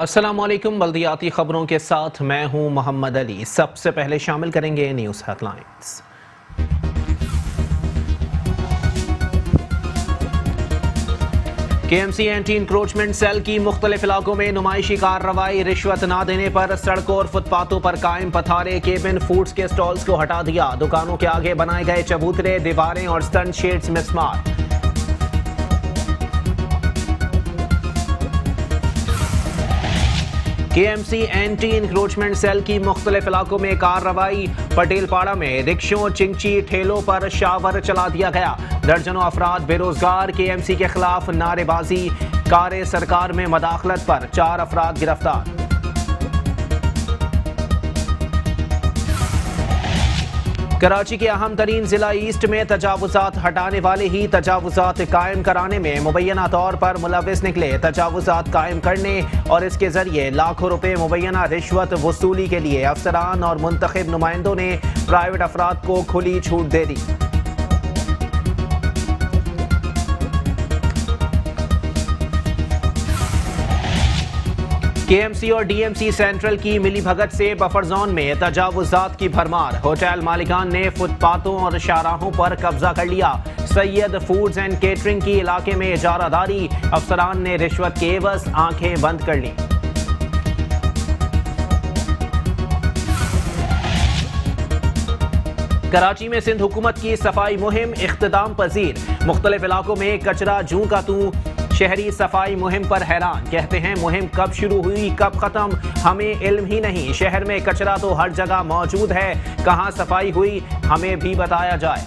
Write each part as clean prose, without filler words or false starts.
अस्सलामुअलैकुम। बल्दियाती खबरों के साथ मैं हूं मोहम्मद अली। सबसे पहले शामिल करेंगे news headlines. KMC anti encroachment cell की मुख्तलिफ इलाकों में नुमाइशी कार्रवाई। रिश्वत ना देने पर सड़कों और फुटपाथों पर कायम पथारे। केबिन फूड्स के स्टॉल्स को हटा दिया। दुकानों के आगे बनाए गए चबूतरे, दीवारें और स्टंट शेड्स मिसमार। KMC एंटी इंक्रोचमेंट सेल की मुख्तलिफ इलाकों में कार्रवाई। पटेलपाड़ा में रिक्शों, चिंची, ठेलों पर शावर चला दिया गया। दर्जनों अफराद बेरोजगार। KMC के खिलाफ नारेबाजी। कारे सरकार में मदाखलत पर 4 अफराद गिरफ्तार। कराची के अहम तरीन जिला ईस्ट में तजावुजात हटाने वाले ही तजावुजात कायम कराने में मुबैना तौर पर मुलविस निकले। तजावुजात कायम करने और इसके जरिए लाखों रुपए मुबैना रिश्वत वसूली के लिए अफसरान और मुंतखब नुमाइंदों ने प्राइवेट अफराद को खुली छूट दे दी। KMC और DMC सेंट्रल की मिली भगत से बफर जोन में तजावुजात की भरमार। होटल मालिकान ने फुटपाथों और शाहराहों पर कब्जा कर लिया। सैयद फूड्स एंड केटरिंग की इलाके में इजारादारी। अफसरान ने रिश्वत के एवज आंखें बंद कर ली। कराची में सिंध हुकूमत की सफाई मुहिम इख्तिताम पजीर। मुख्तलिफ इलाकों में कचरा जूं का तू। शहरी सफाई मुहिम पर हैरान। कहते हैं मुहिम कब शुरू हुई कब खत्म हमें इल्म ही नहीं। शहर में कचरा तो हर जगह मौजूद है, कहां सफाई हुई हमें भी बताया जाए।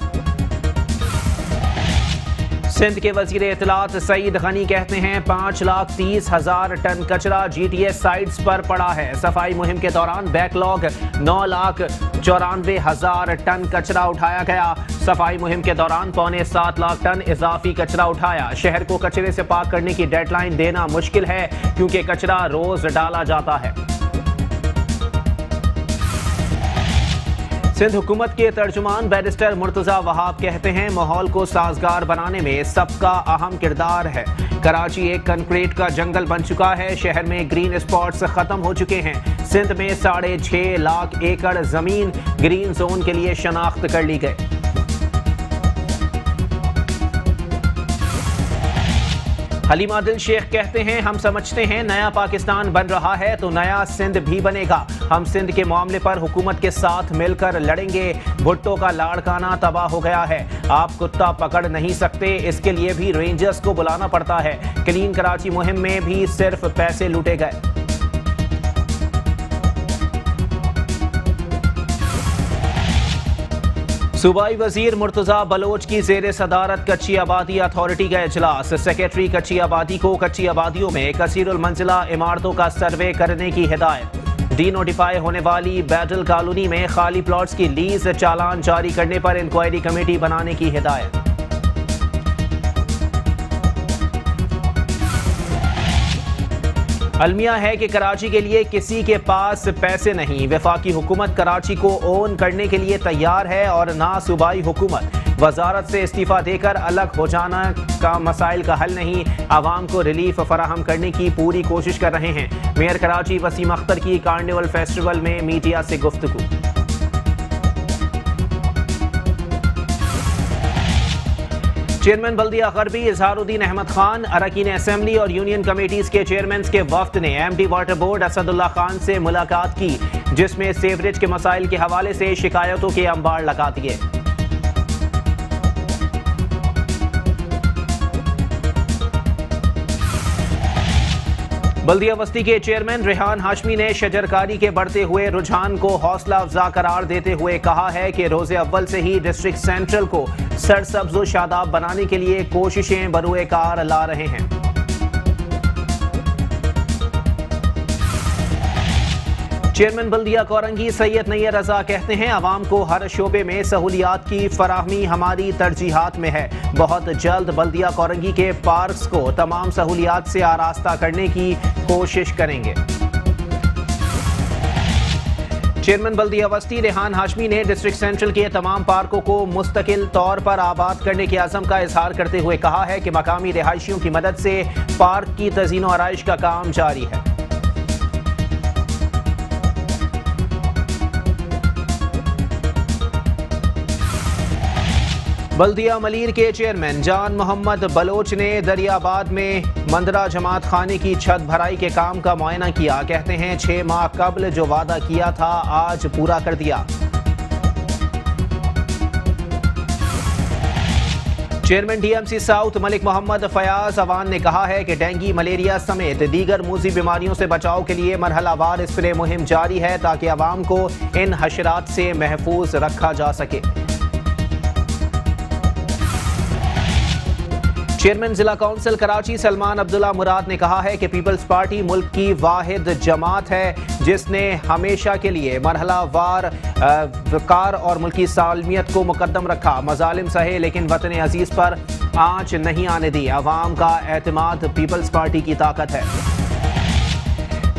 सिंध के वजीर इत्तलात सईद गनी कहते हैं 5,30,000 टन कचरा GTS साइट्स पर पड़ा है। सफाई मुहिम के दौरान बैकलॉग 9,94,000 टन कचरा उठाया गया। सफाई मुहिम के दौरान 7.25 टन इजाफी कचरा उठाया। शहर को कचरे से पाक करने की डेडलाइन देना मुश्किल है क्योंकि कचरा रोज डाला जाता है। सिंध हुकूमत के तर्जुमान बैरिस्टर मुर्तजा वहाब कहते हैं माहौल को साजगार बनाने में सबका अहम किरदार है। कराची एक कंक्रीट का जंगल बन चुका है। शहर में ग्रीन स्पॉट्स खत्म हो चुके हैं। सिंध में 6.5 लाख एकड़ जमीन ग्रीन जोन के लिए शनाख्त कर ली गई। हलीमा दिल शेख कहते हैं हम समझते हैं नया पाकिस्तान बन रहा है तो नया सिंध भी बनेगा। हम सिंध के मामले पर हुकूमत के साथ मिलकर लड़ेंगे। भुट्टो का लाड़काना तबाह हो गया है। आप कुत्ता पकड़ नहीं सकते, इसके लिए भी रेंजर्स को बुलाना पड़ता है। क्लीन कराची मुहिम में भी सिर्फ पैसे लूटे गए। सूबाई वजीर मुर्तजा बलोच की जेर सदारत कच्ची आबादी अथॉरिटी का इजलास। सेक्रेटरी कच्ची आबादी को कच्ची आबादियों में कसीरुल मंजिला इमारतों का सर्वे करने की हिदायत। डी नोटिफाई होने वाली बैटल कॉलोनी में खाली प्लॉट्स की लीज चालान जारी करने पर इंक्वायरी कमेटी बनाने की हिदायत। अलमिया है कि कराची के लिए किसी के पास पैसे नहीं। वफाकी हुकूमत कराची को ओन करने के लिए तैयार है और ना सूबाई हुकूमत। वजारत से इस्तीफा देकर अलग हो जाना का मसाइल का हल नहीं। आवाम को रिलीफ फराहम करने की पूरी कोशिश कर रहे हैं। मेयर कराची वसीम अख्तर की कार्निवल फेस्टिवल में मीडिया से गुफ्तगू। चेयरमैन बल्दिया गरबी इजहारुद्दीन अहमद खान, अरकान असेंबली और यूनियन कमेटीज के चेयरमैन के वफ्द ने MD water board Asadullah Khan से मुलाकात की, जिसमें सीवरेज के मसाइल के हवाले से शिकायतों के अंबार लगा दिए। बल्दिया बस्ती के चेयरमैन रेहान हाशमी ने शजरकारी के बढ़ते हुए रुझान को हौसला अफजा करार देते हुए कहा है कि रोजे अव्वल से ही डिस्ट्रिक्ट सेंट्रल को सरसब्ज व शादाब बनाने के लिए कोशिशें बरूए कार ला रहे हैं। चेयरमैन बल्दिया कोरंगी सैयद नैयर रजा कहते हैं अवाम को हर शोबे में सहूलियात की फराहमी हमारी तरजीहात में है। बहुत जल्द बल्दिया कोरंगी के पार्क्स को तमाम सहूलियात से आरास्ता करने की कोशिश करेंगे। चेयरमैन बल्दिया वस्ती रेहान हाशमी ने डिस्ट्रिक्ट सेंट्रल के तमाम पार्कों को मुस्तकिल तौर पर आबाद करने के अज़म का इजहार करते हुए कहा है कि मकामी रिहायशियों की मदद से पार्क की तज़ीनो आराइश का काम जारी है। बल्दिया मलीर के चेयरमैन जान मोहम्मद बलोच ने दरियाबाद में मंदरा जमात खाने की छत भराई के काम का मुआयना किया। कहते हैं 6 माह कबल जो वादा किया था आज पूरा कर दिया। Chairman DMC south Malik Mohammad Fayaz Awan ने कहा है कि डेंगू मलेरिया समेत दीगर मूजी बीमारियों से बचाव के लिए मरहलावार स्प्रे मुहिम जारी है ताकि अवाम को इन हशरात से महफूज रखा जा सके। चेयरमैन जिला काउंसिल कराची सलमान अब्दुल्ला मुराद ने कहा है कि पीपल्स पार्टी मुल्क की वाहिद जमात है जिसने हमेशा के लिए मरहलावार वकार और मुल्की सालमियत को मुकद्दम रखा। मजालिम सहे लेकिन वतन अजीज पर आंच नहीं आने दी। अवाम का एतमाद पीपल्स पार्टी की ताकत है।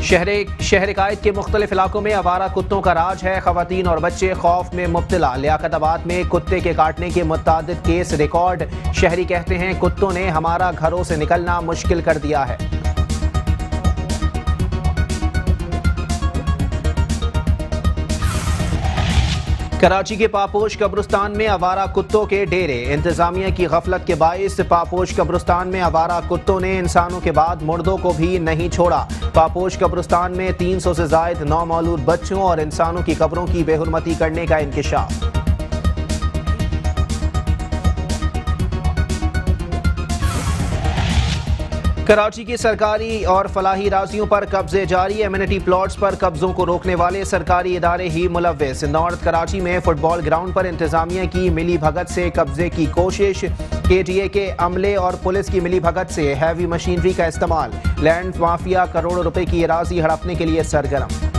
शहर कायद के मुख्तलिफ इलाकों में आवारा कुत्तों का राज है। खवातीन और बच्चे खौफ में मुब्तला। लियाकताबाद में कुत्ते के काटने के मुतअद्दिद केस रिकॉर्ड। शहरी कहते हैं कुत्तों ने हमारा घरों से निकलना मुश्किल कर दिया है। कराची के पापोश कब्रिस्तान में आवारा कुत्तों के डेरे। इंतजामिया की गफलत के बाइस पापोश कब्रिस्तान में आवारा कुत्तों ने इंसानों के बाद मुर्दों को भी नहीं छोड़ा। पापोश कब्रिस्तान में 300 से जायद नौमौलूद बच्चों और इंसानों की कब्रों की बेहुरमती करने का इंकिशाफ। कराची की सरकारी और फलाही राजियों पर कब्जे जारी। एमिनिटी प्लॉट्स पर कब्जों को रोकने वाले सरकारी इदारे ही मुलव्विस। नॉर्थ कराची में फुटबॉल ग्राउंड पर इंतजामिया की मिली भगत से कब्जे की कोशिश। KTA के अमले और पुलिस की मिली भगत से हैवी मशीनरी का इस्तेमाल। लैंड माफिया करोड़ों रुपए की अराजी हड़पने के लिए सरगर्म।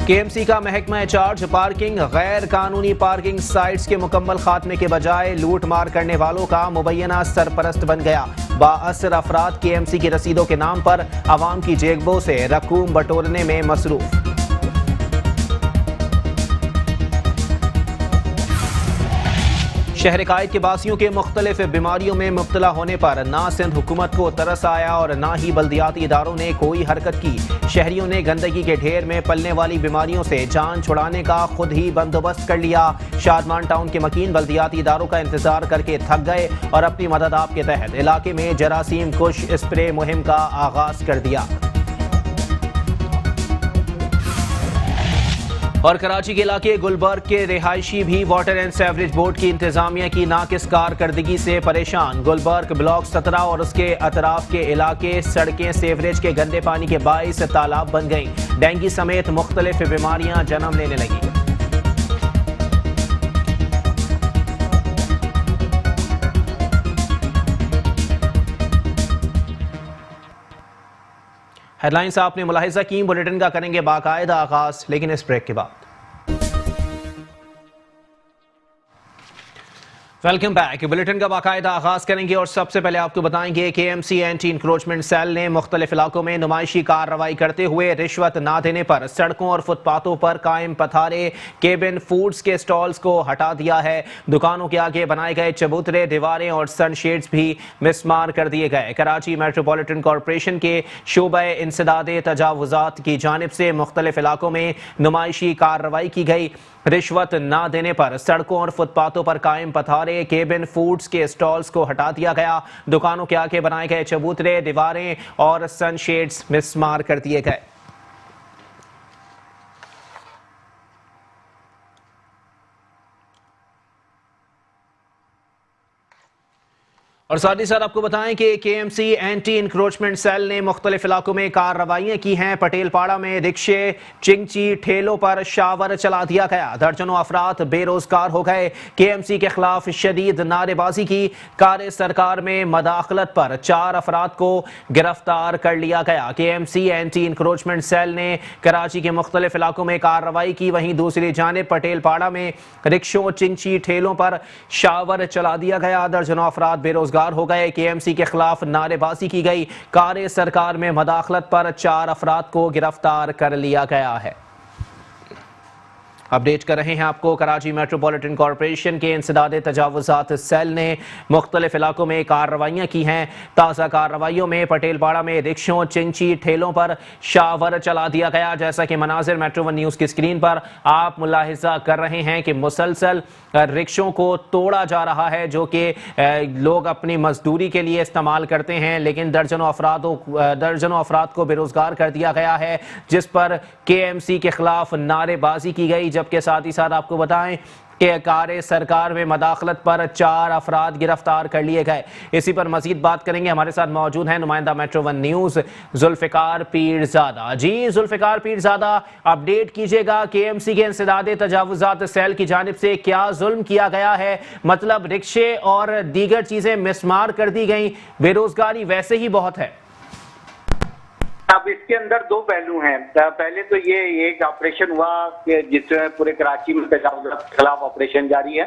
KMC का महकमा चार्ज पार्किंग गैर कानूनी पार्किंग साइट्स के मुकम्मल खात्मे के बजाय लूट मार करने वालों का मुबैना सरपरस्त बन गया। बाअसर अफराद KMC की रसीदों के नाम पर आवाम की जेबों से रकूम बटोरने में मसरूफ। शहर कायद के बासियों के मुख्तलिफ बीमारियों में मुब्तला होने पर ना सिंध हुकूमत को तरस आया और ना ही बल्दियाती इदारों ने कोई हरकत की। शहरियों ने गंदगी के ढेर में पलने वाली बीमारियों से जान छुड़ाने का खुद ही बंदोबस्त कर लिया। शादमान टाउन के मकीन बल्दियाती इदारों का इंतजार करके थक गए और अपनी मदद आप के तहत इलाके में जरासीम कुश स्प्रे मुहिम का आगाज कर दिया। और कराची के इलाके गुलबर्ग के रिहायशी भी वाटर एंड सेवरेज बोर्ड की इंतजामिया की नाकिस कारकर्दगी से परेशान। गुलबर्ग ब्लॉक 17 और उसके अतराफ के इलाके सड़कें सेवरेज के गंदे पानी के बाइस तालाब बन गईं। डेंगू समेत मुख्तलिफ बीमारियां जन्म लेने लगी। हेडलाइंस आपने मुलाहिजा की। बुलेटिन का करेंगे बाकायदा आगाज, लेकिन इस ब्रेक के बाद। Welcome back. बुलेटिन का बाकायदा आगाज करेंगे और सबसे पहले आपको बताएंगे KMC एंटी इंक्रोचमेंट सेल ने मुख्तलिफ इलाकों में नुमाइशी कार्रवाई करते हुए रिश्वत ना देने पर सड़कों और फुटपाथों पर कायम पथारे केबिन फूड्स के स्टॉल्स को हटा दिया है। दुकानों के आगे बनाए गए चबूतरे, दीवारें और सनशेड्स भी मिसमार कर दिए गए। कराची मेट्रोपॉलिटन कॉरपोरेशन के शोबे इंसदादे तजावुजात की जानिब से मुख्तलिफ इलाकों में नुमाइशी कार्रवाई की गई। रिश्वत ना देने पर सड़कों और फुटपाथों पर कायम पथारे केबिन फूड्स के स्टॉल्स को हटा दिया गया। दुकानों के आगे बनाए गए चबूतरे, दीवारें और सनशेड्स मिसमार कर दिए गए। और साथ ही साथ आपको बताएं कि KMC एंटी इंक्रोचमेंट सेल ने मुख्तलिफ इलाकों में कार्रवाइयां की हैं। पटेल पाड़ा में रिक्शे, चिंगची, ठेलों पर शावर चला दिया गया। दर्जनों अफराद बेरोजगार हो गए। KMC के खिलाफ शदीद नारेबाजी की। कार्य सरकार में मदाखलत पर 4 अफराद को गिरफ्तार कर लिया गया। KMC एंटी इंक्रोचमेंट सेल ने कराची के मुख्तलिफ इलाकों में कार्रवाई की। वहीं दूसरी जानिब पटेल पाड़ा में रिक्शों, चिंगची, ठेलों पर शावर चला दिया गया। दर्जनों अफराद बेरोजगार हो गए। KMC के खिलाफ नारेबाजी की गई। कार्य सरकार में मदाखलत पर 4 अफराद को गिरफ्तार कर लिया गया है। अपडेट कर रहे हैं आपको। कराची मेट्रोपॉलिटन कॉरपोरेशन के इंसदादे तजावुजात सेल ने मुख्तलिफ इलाकों में कार्रवाइयाँ की हैं। ताज़ा कार्रवाइयों में पटेलपाड़ा में रिक्शों, चिंची, ठेलों पर शावर चला दिया गया। जैसा कि मनाजिर मेट्रो वन न्यूज़ की स्क्रीन पर आप मुलाहिजा कर रहे हैं कि मुसलसल रिक्शों को तोड़ा जा रहा है, जो कि लोग अपनी मजदूरी के लिए इस्तेमाल करते हैं, लेकिन दर्जनों अफराद को बेरोजगार कर दिया गया है, जिस पर KMC के खिलाफ नारेबाजी की गई। जबकि साथ ही साथ आपको बताएं कि कार्य सरकार में मदाखलत पर 4 अफराद गिरफ्तार कर लिए गए। इसी पर मजीद बात करेंगे। हमारे साथ मौजूद हैं नुमाइंदा Metro One News Zulfikar Pirzada. जी जुल्फ़िकार पीरज़ादा, अपडेट कीजिएगा, KMC के इंसदादे तजावुजात सेल की जानिब से क्या जुल्म किया गया है? मतलब रिक्शे और दीगर चीज़ें मिसमार कर दी गई, बेरोजगारी वैसे ही बहुत है। अब इसके अंदर 2 पहलू हैं। पहले तो ये एक ऑपरेशन हुआ कि जिसमें पूरे कराची में तजावुजात के खिलाफ ऑपरेशन जारी है।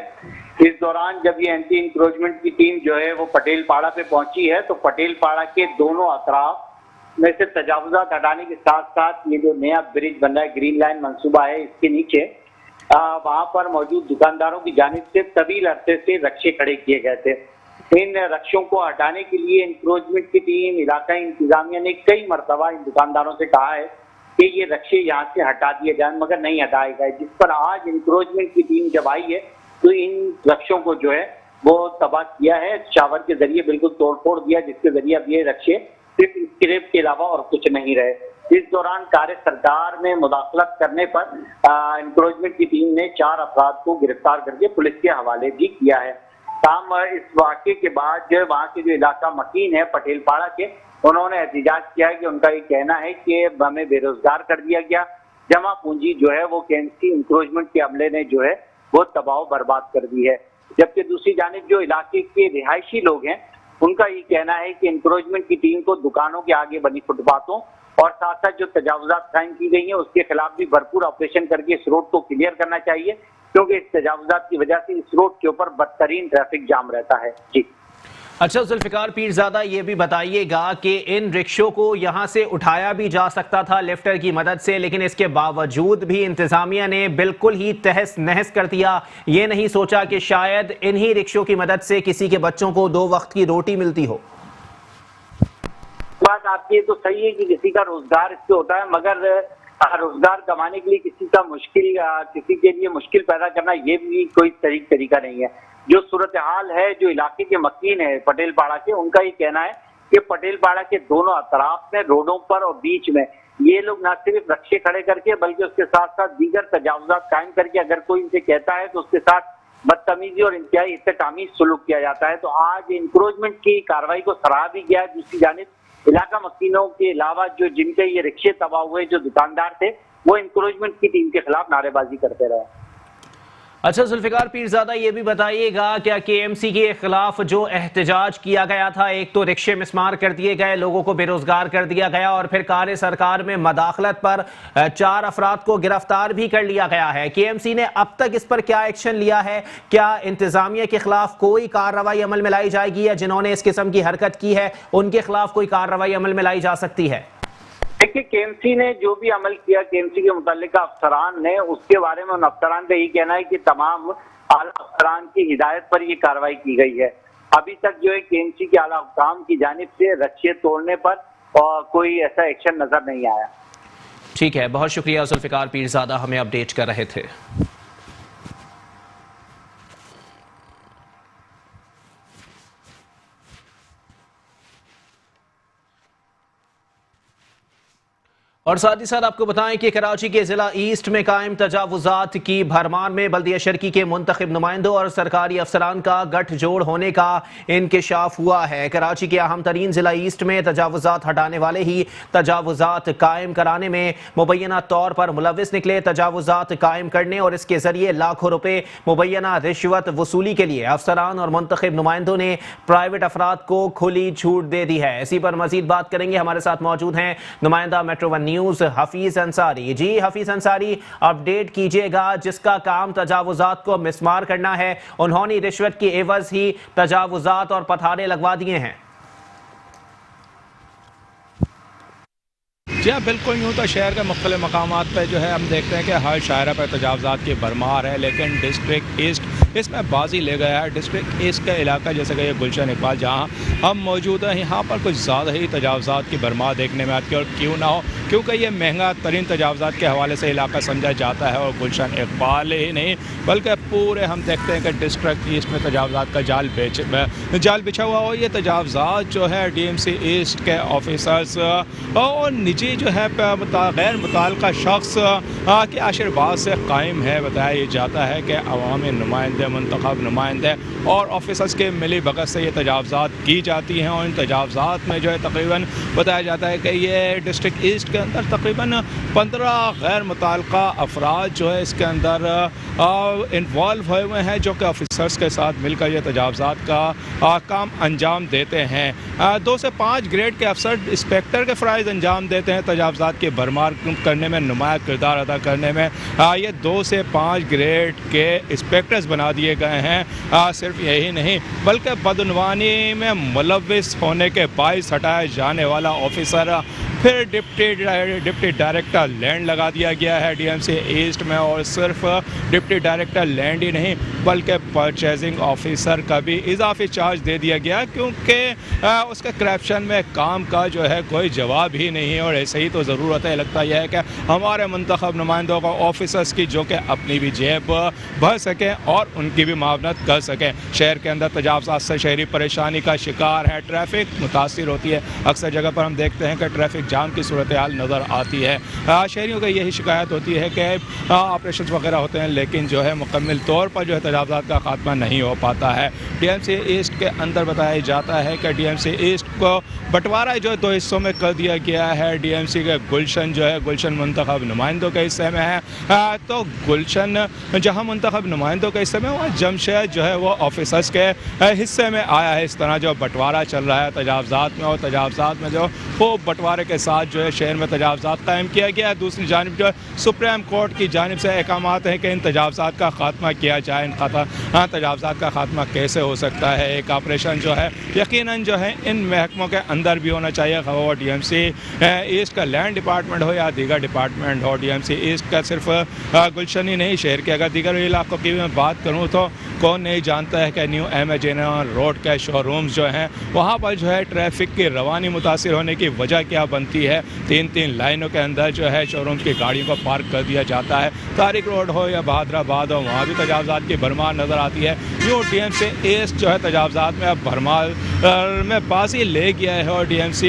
इस दौरान जब ये एंटी इंक्रोचमेंट की टीम जो है वो पटेलपाड़ा पे पहुंची है, तो पटेलपाड़ा के दोनों अतराफ में से तजावुजात हटाने के साथ साथ ये जो नया ब्रिज बन रहा है, ग्रीन लाइन मंसूबा है, इसके नीचे वहां पर मौजूद दुकानदारों की जानिब से तवील अरसे से रक्षे खड़े किए गए थे। इन रक्षों को हटाने के लिए इंक्रोचमेंट की टीम, इलाकाई इंतजामिया ने कई मरतबा इन दुकानदारों से कहा है कि ये रक्षे यहाँ से हटा दिए जाए, मगर नहीं हटाए गए। जिस पर आज इंक्रोचमेंट की टीम जब आई है तो इन रक्षों को जो है वो तबाह किया है, शावर के जरिए बिल्कुल तोड़ फोड़ दिया, जिसके जरिए अब ये रक्षे सिर्फ स्क्रैप के अलावा और कुछ नहीं रहे। इस दौरान कार्य सरकार में मुदाखलत करने पर इंक्रोचमेंट की टीम ने 4 अफराद को गिरफ्तार करके पुलिस के हवाले भी किया है। इस वाक़े के बाद जो वहाँ के जो इलाका मकीन है पटेलपाड़ा के, उन्होंने एहतजाज किया है कि उनका ये कहना है कि हमें बेरोजगार कर दिया गया, जमा पूंजी जो है वो KMC इंक्रोचमेंट के अमले ने जो है वो तबाह बर्बाद कर दी है। जबकि दूसरी जानिब जो इलाके के रिहायशी लोग हैं, उनका ये कहना है कि इंक्रोचमेंट की टीम को दुकानों के आगे बनी फुटपाथों और साथ साथ जो तजावुजात कायम की गई है उसके खिलाफ भी भरपूर ऑपरेशन करके इस रोड को क्लियर करना चाहिए, क्योंकि इस तजावुजात की वजह से इस रोड के ऊपर बदतरीन ट्रैफिक जाम रहता है। जी अच्छा जुल्फ़िकार पीरज़ादा, ये भी बताइएगा कि इन रिक्शों को यहाँ से उठाया भी जा सकता था लिफ्टर की मदद से, लेकिन इसके बावजूद भी इंतज़ामिया ने बिल्कुल ही तहस नहस कर दिया। ये नहीं सोचा कि शायद इन्हीं रिक्शों की मदद से किसी के बच्चों को 2 वक्त की रोटी मिलती हो। बात आपकी तो सही है कि किसी का रोजगार इससे होता है, मगर रोजगार कमाने के लिए किसी के लिए मुश्किल पैदा करना ये भी कोई तरीका नहीं है। जो सूरत हाल है, जो इलाके के मकीन है पटेलपाड़ा के, उनका ये कहना है कि पटेलपाड़ा के दोनों अतराफ में, रोडों पर और बीच में ये लोग न सिर्फ रक्षे खड़े करके बल्कि उसके साथ साथ दीगर तजावुजात कायम करके अगर कोई इनसे कहता है तो उसके साथ बदतमीजी और इंतहाई इस्तेकामी सुलूक किया जाता है। तो आज इंक्रोचमेंट की कार्रवाई को सराहा भी गया है। दूसरी जानिब इलाका मकीनों के अलावा जो जिनके ये रिक्शे तबाह हुए, जो दुकानदार थे, वो इंक्रोचमेंट की टीम के खिलाफ नारेबाजी करते रहे। अच्छा जुल्फ़िकार पीरज़ादा, ये भी बताइएगा, क्या KMC के खिलाफ जो एहतजाज किया गया था, एक तो रिक्शे मिसमार कर दिए गए, लोगों को बेरोजगार कर दिया गया और फिर कार्य सरकार में मदाखलत पर 4 अफराद को गिरफ्तार भी कर लिया गया है। KMC ने अब तक इस पर क्या एक्शन लिया है? क्या इंतजामिया के खिलाफ कोई कार्रवाई अमल में लाई जाएगी या जिन्होंने इस किस्म की हरकत की है उनके खिलाफ कोई कार्रवाई अमल में लाई जा सकती है? देखिए, KMC ने जो भी अमल किया, KMC के मुतालिका अफसरान ने, उसके बारे में उन अफसरान का यही कहना है कि तमाम आला अफसरान की हिदायत पर यह कार्रवाई की गई है। अभी तक जो है KMC के आला हुकाम की जानिब से रक्षे तोड़ने पर कोई ऐसा एक्शन नजर नहीं आया। ठीक है, बहुत शुक्रिया जुल्फ़िकार पीरज़ादा, हमें अपडेट कर रहे थे। और साथ ही साथ आपको बताएं कि कराची के जिला ईस्ट में कायम तजावुजात की भरमार में बल्दिया शर्की के मुंतखब नुमाइंदों और सरकारी अफसरान का गठजोड़ होने का इंकिशाफ हुआ है। कराची के अहम तरीन जिला ईस्ट में तजावुजात हटाने वाले ही तजावुजात कायम कराने में मुबैना तौर पर मुलविस निकले। तजावुजात कायम करने और इसके जरिए लाखों रुपए मुबैना रिश्वत वसूली के लिए अफसरान और मुंतखब नुमाइंदों ने प्राइवेट अफराद को खुली छूट दे दी है। इसी पर मजीद बात करेंगे। हमारे साथ मौजूद हैं नुमाइंदा Metro One News Hafeez Ansari. जी हफीज अंसारी, अपडेट कीजिएगा, जिसका काम तजावुजात को मिसमार करना है, उन्होंने रिश्वत की एवज ही तजावुजात और पथारे लगवा दिए हैं। जी हाँ, बिल्कुल यूँ तो शहर के मुख्तलिफ़ मकामात पर जो है हम देखते हैं कि हर शायरा पर तजावज़ात की भरमार है, लेकिन डिस्ट्रिक्ट ईस्ट इसमें बाजी ले गया है। डिस्ट्रिक्ट ईस्ट का इलाका जैसे कि ये गुलशन इकबाल जहाँ हम मौजूद हैं, यहाँ पर कुछ ज़्यादा ही तजावज़ात की भरमार देखने में आती है। और क्यों ना हो, क्योंकि ये महंगा तरीन तजावज़ात के हवाले से इलाका समझा जाता है। और गुलशन इकबाल ही नहीं बल्कि पूरे हम देखते हैं कि डिस्ट्रिक्ट ईस्ट में तजावज़ात का जाल बिछा हुआ हो। ये तजावज़ात जो है DMC ईस्ट के ऑफिसर्स और निजी जो है गैर मुतल्लिक़ा शख्स के आशीर्वाद से कायम है। बताया जाता है कि अवामी नुमाइंदे, मुंतखब नुमाइंदे और ऑफिसर्स के मिली भगत से ये तजावज़ात की जाती हैं। और इन तजावज़ात में जो है तकरीबन बताया जाता है कि ये डिस्ट्रिक्ट ईस्ट के अंदर तकरीबन 15 गैर मुतल्लिक़ा अफराद जो है इसके अंदर इन्वॉल्व हुए हुए हैं, जो कि ऑफिसर्स के साथ मिलकर ये तजावज़ात का काम अंजाम देते हैं। 2 से 5 ग्रेड के अफसर इंस्पेक्टर के फ़राइज़ अंजाम देते हैं तजावज़ात की भरमार करने में, नुमाया किरदार अदा करने में। ये 2 से 5 ग्रेड के इंस्पेक्टर्स बना दिए गए हैं। सिर्फ यही नहीं बल्कि बदनवानी में मुलव्विस होने के बाइस हटाया जाने वाला ऑफिसर फिर डिप्टी डायरेक्टर लैंड लगा दिया गया है DMC ईस्ट में। और सिर्फ डिप्टी डायरेक्टर लैंड ही नहीं बल्कि परचेजिंग ऑफिसर का भी इजाफी चार्ज दे दिया गया, क्योंकि उसके करप्शन में काम का जो है कोई जवाब ही नहीं है। और ऐसे ही तो ज़रूरत है, लगता यह है कि हमारे मुंतखब नुमाइंदों को ऑफिसर्स की जो कि अपनी भी जेब भर सकें और उनकी भी मावनत कर सकें। शहर के अंदर तजावज़ात से शहरी परेशानी का शिकार है, ट्रैफिक मुतासिर होती है। अक्सर जगह पर हम देखते हैं कि ट्रैफिक जाम की सूरत हाल नज़र आती है। शहरियों को यही शिकायत होती है कि ऑपरेशन वगैरह होते हैं, लेकिन जो है मुकम्मल तौर पर जो है तजावज़ात का खात्मा नहीं हो पाता है। DMC ईस्ट के अंदर बताया जाता है कि DMC ईस्ट को बंटवारा जो है 2 हिस्सों में कर दिया गया है। DMC के गुलशन जो है गुलशन मुंतखब नुमाइंदों के हिस्से में है, तो गुलशन जहाँ मुंतखब नुमाइंदों के हिस्से में, वहाँ जमशेद जो है वो ऑफिसर्स के हिस्से में आया है। इस तरह जो बंटवारा चल रहा है तजावज़ात में, और तजावज़ात में जो खूब बंटवारे के साथ जो है शहर में तजावज़ात कायम किया गया है। दूसरी जानिब जो है सुप्रीम कोर्ट की जानिब से अहकामात हैं कि इन तजावज़ात का खात्मा किया जाए। इन तजावज़ात का खात्मा कैसे हो सकता है? एक ऑपरेशन जो है यकीनन जो है इन महकमों के अंदर भी होना चाहिए, वो DMC ईस्ट का लैंड डिपार्टमेंट हो या दीगर डिपार्टमेंट हो। DMC ईस्ट का सिर्फ गुलशन ही नहीं, शहर के अगर दीगर इलाकों की मैं बात करूँ तो कौन नहीं जानता है कि न्यू एमेजिना रोड के शोरूम्स जो हैं वहाँ पर जो है ट्रैफिक की रवानी मुतासिर होने की वजह क्या बनती है? 3-3 लाइनों के अंदर जो है शोरूम्स की गाड़ियों को पार्क कर दिया जाता है। तारिक रोड हो या बहादराबाद हो, वहाँ भी तजावज़ात की भरमार नज़र आती है। यूँ DMC ईस्ट जो है तजावज़ात में अब भरमार में बाजी ले गया है। और DMC